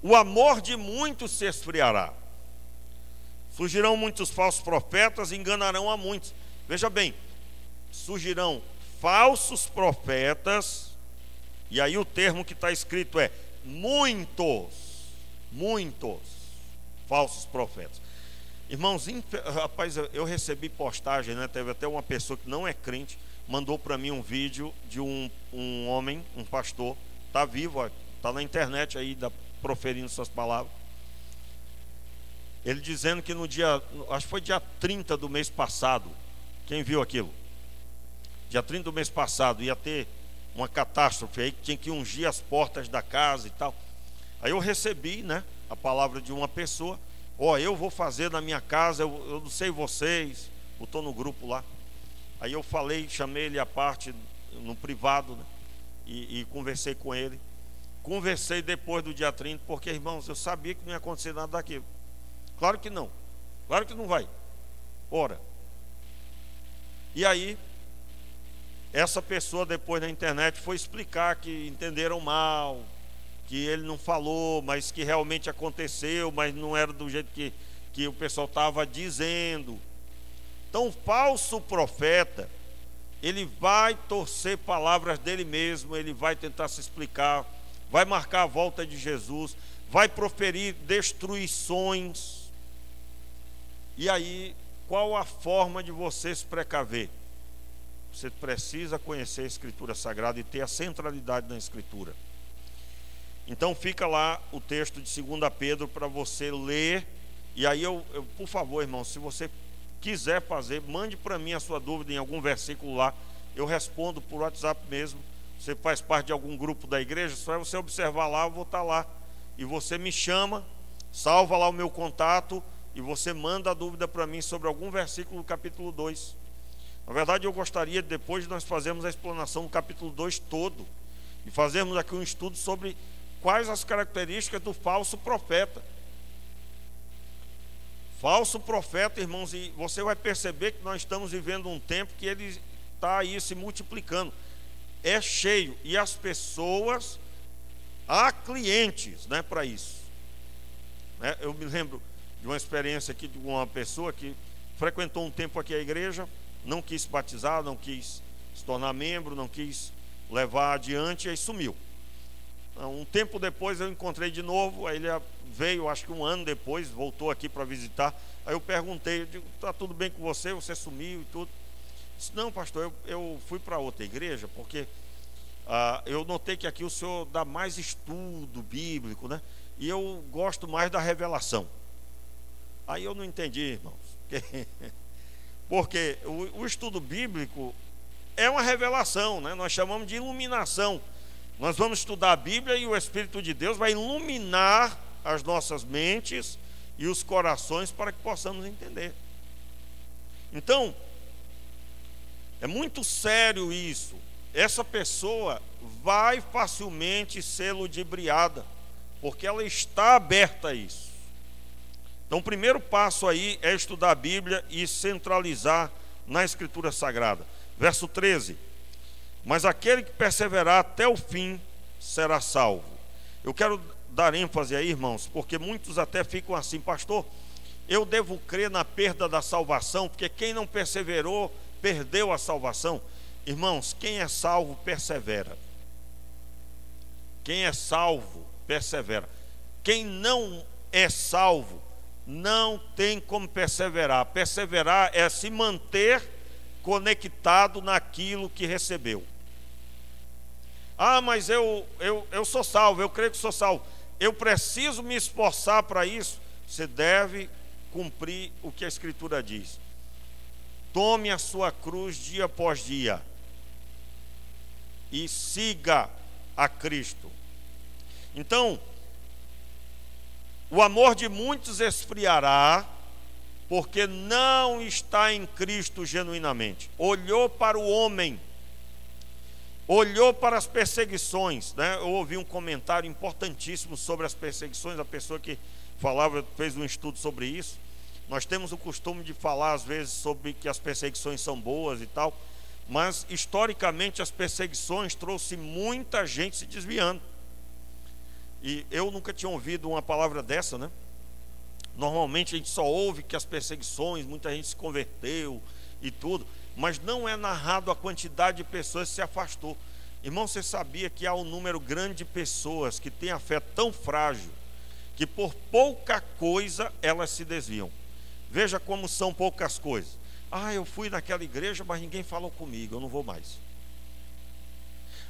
O amor de muitos se esfriará. Surgirão muitos falsos profetas e enganarão a muitos. Veja bem, surgirão falsos profetas, e aí o termo que está escrito é muitos falsos profetas. Irmãos, rapaz, eu recebi postagem, né? Teve até uma pessoa que não é crente, mandou para mim um vídeo de um homem, um pastor, está vivo, está na internet aí, proferindo essas palavras. Ele dizendo que no dia, acho que foi dia 30 do mês passado, quem viu aquilo? Dia 30 do mês passado ia ter uma catástrofe aí, que tinha que ungir as portas da casa e tal. Aí eu recebi, né, a palavra de uma pessoa: eu vou fazer na minha casa, eu não sei vocês, eu estou no grupo lá. Aí eu chamei ele à parte, no privado, né, e conversei com ele. Conversei depois do dia 30, porque, irmãos, eu sabia que não ia acontecer nada daquilo. Claro que não, claro que não vai. Ora, e aí, essa pessoa depois na internet foi explicar que entenderam mal, que ele não falou, mas que realmente aconteceu, mas não era do jeito que o pessoal estava dizendo. Então, o falso profeta, ele vai torcer palavras dele mesmo, ele vai tentar se explicar, vai marcar a volta de Jesus, vai proferir destruições. E aí, qual a forma de você se precaver? Você precisa conhecer a Escritura Sagrada e ter a centralidade na Escritura. Então fica lá o texto de 2 Pedro para você ler. E aí por favor, irmão, se você quiser fazer, mande para mim a sua dúvida em algum versículo lá. Eu respondo por WhatsApp mesmo. Você faz parte de algum grupo da igreja, só é você observar lá, eu vou estar lá. E você me chama, salva lá o meu contato e você manda a dúvida para mim sobre algum versículo do capítulo 2. Na verdade, eu gostaria, depois de nós fazermos a explanação do capítulo 2 todo, e fazermos aqui um estudo sobre quais as características do falso profeta. Falso profeta, irmãos, e você vai perceber que nós estamos vivendo um tempo que ele está aí se multiplicando. É cheio, e as pessoas, há clientes, né, para isso. Eu me lembro de uma experiência aqui de uma pessoa que frequentou um tempo aqui a igreja, não quis batizar, não quis se tornar membro, não quis levar adiante, e aí sumiu. Um tempo depois eu encontrei de novo, aí ele veio, acho que um ano depois, voltou aqui para visitar. Aí eu perguntei, eu digo, está tudo bem com você? Você sumiu e tudo? Disse, não, pastor, eu fui para outra igreja, porque eu notei que aqui o senhor dá mais estudo bíblico, né? E eu gosto mais da revelação. Aí eu não entendi, irmãos. Porque o estudo bíblico é uma revelação, né? Nós chamamos de iluminação. Nós vamos estudar a Bíblia e o Espírito de Deus vai iluminar as nossas mentes e os corações para que possamos entender. Então, é muito sério isso. Essa pessoa vai facilmente ser ludibriada, porque ela está aberta a isso. Então, o primeiro passo aí é estudar a Bíblia e centralizar na Escritura Sagrada. Verso 13. Mas aquele que perseverar até o fim será salvo. Eu quero dar ênfase aí, irmãos, porque muitos até ficam assim, pastor, eu devo crer na perda da salvação, porque quem não perseverou, perdeu a salvação. Irmãos, quem é salvo, persevera. Quem é salvo, persevera. Quem não é salvo, não tem como perseverar. Perseverar é se manter conectado naquilo que recebeu. Mas eu sou salvo, eu creio que sou salvo. Eu preciso me esforçar para isso. Você deve cumprir o que a Escritura diz. Tome a sua cruz dia após dia e siga a Cristo. Então, O amor de muitos esfriará, porque não está em Cristo genuinamente. Olhou para o homem, olhou para as perseguições, né? Eu ouvi um comentário importantíssimo sobre as perseguições, a pessoa que falava, fez um estudo sobre isso. Nós temos o costume de falar às vezes sobre que as perseguições são boas e tal, mas historicamente as perseguições trouxe muita gente se desviando. E eu nunca tinha ouvido uma palavra dessa, né? Normalmente a gente só ouve que as perseguições, muita gente se converteu e tudo, mas não é narrado a quantidade de pessoas que se afastou. Irmão, você sabia que há um número grande de pessoas que têm a fé tão frágil que por pouca coisa elas se desviam? Veja como são poucas coisas. Ah, eu fui naquela igreja, mas ninguém falou comigo, eu não vou mais.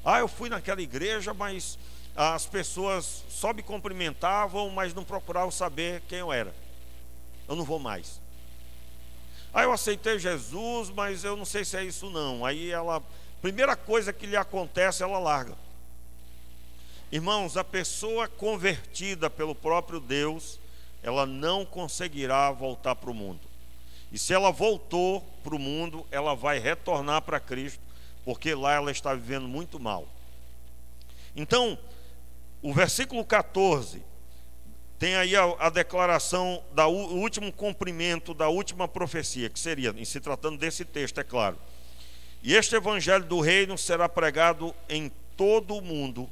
Ah, eu fui naquela igreja, mas as pessoas só me cumprimentavam, mas não procuravam saber quem eu era. Eu não vou mais. Ah, eu aceitei Jesus, mas eu não sei se é isso não. Aí ela, primeira coisa que lhe acontece, ela larga. Irmãos, a pessoa convertida pelo próprio Deus, ela não conseguirá voltar para o mundo. E se ela voltou para o mundo, ela vai retornar para Cristo, porque lá ela está vivendo muito mal. Então, o versículo 14 tem aí a declaração do último cumprimento da última profecia, que seria, em se tratando desse texto, é claro: e este evangelho do reino será pregado em todo o mundo,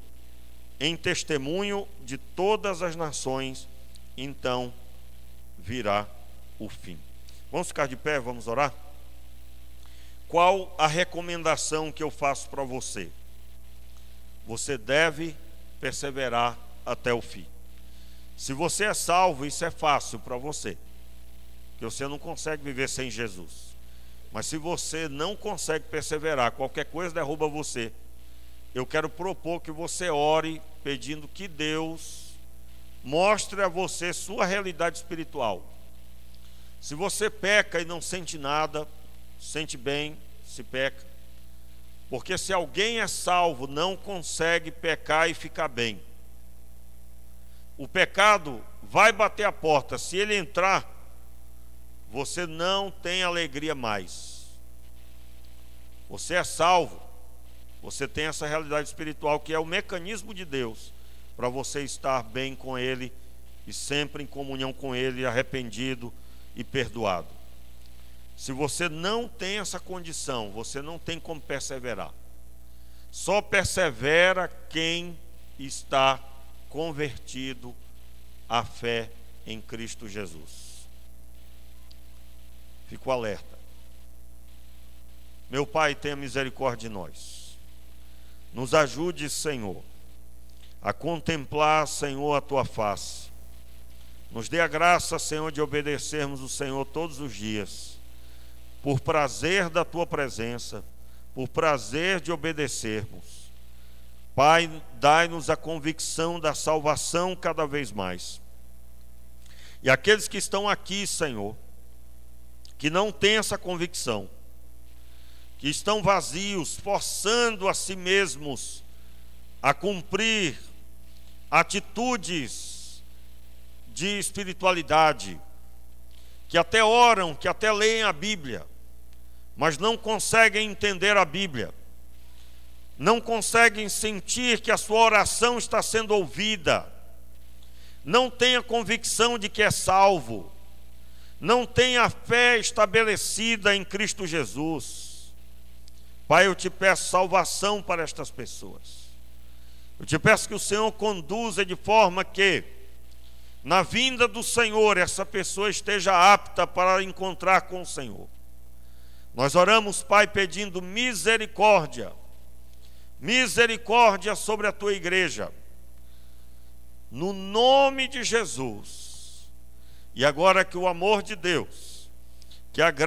em testemunho de todas as nações, então virá o fim. Vamos ficar de pé, vamos orar? Qual a recomendação que eu faço para você? Você deve perseverar até o fim. Se você é salvo, isso é fácil para você, porque você não consegue viver sem Jesus. Mas se você não consegue perseverar, qualquer coisa derruba você, eu quero propor que você ore pedindo que Deus mostre a você sua realidade espiritual. Se você peca e não sente nada, sente bem se peca, porque se alguém é salvo, não consegue pecar e ficar bem. O pecado vai bater a porta, se ele entrar, você não tem alegria mais. Você é salvo, você tem essa realidade espiritual que é o mecanismo de Deus para você estar bem com Ele e sempre em comunhão com Ele, arrependido e perdoado. Se você não tem essa condição, você não tem como perseverar. Só persevera quem está convertido à fé em Cristo Jesus. Fico alerta. Meu Pai, tenha misericórdia de nós. Nos ajude, Senhor, a contemplar, Senhor, a Tua face. Nos dê a graça, Senhor, de obedecermos o Senhor todos os dias, por prazer da Tua presença, por prazer de obedecermos. Pai, dai-nos a convicção da salvação cada vez mais. E aqueles que estão aqui, Senhor, que não têm essa convicção, que estão vazios, forçando a si mesmos a cumprir atitudes de espiritualidade, que até oram, que até leem a Bíblia, mas não conseguem entender a Bíblia, não conseguem sentir que a sua oração está sendo ouvida, não tem a convicção de que é salvo, não tem a fé estabelecida em Cristo Jesus. Pai, eu te peço salvação para estas pessoas. Eu te peço que o Senhor conduza de forma que, na vinda do Senhor, essa pessoa esteja apta para encontrar com o Senhor. Nós oramos, Pai, pedindo misericórdia, misericórdia sobre a tua igreja, no nome de Jesus. E agora que o amor de Deus, que a graça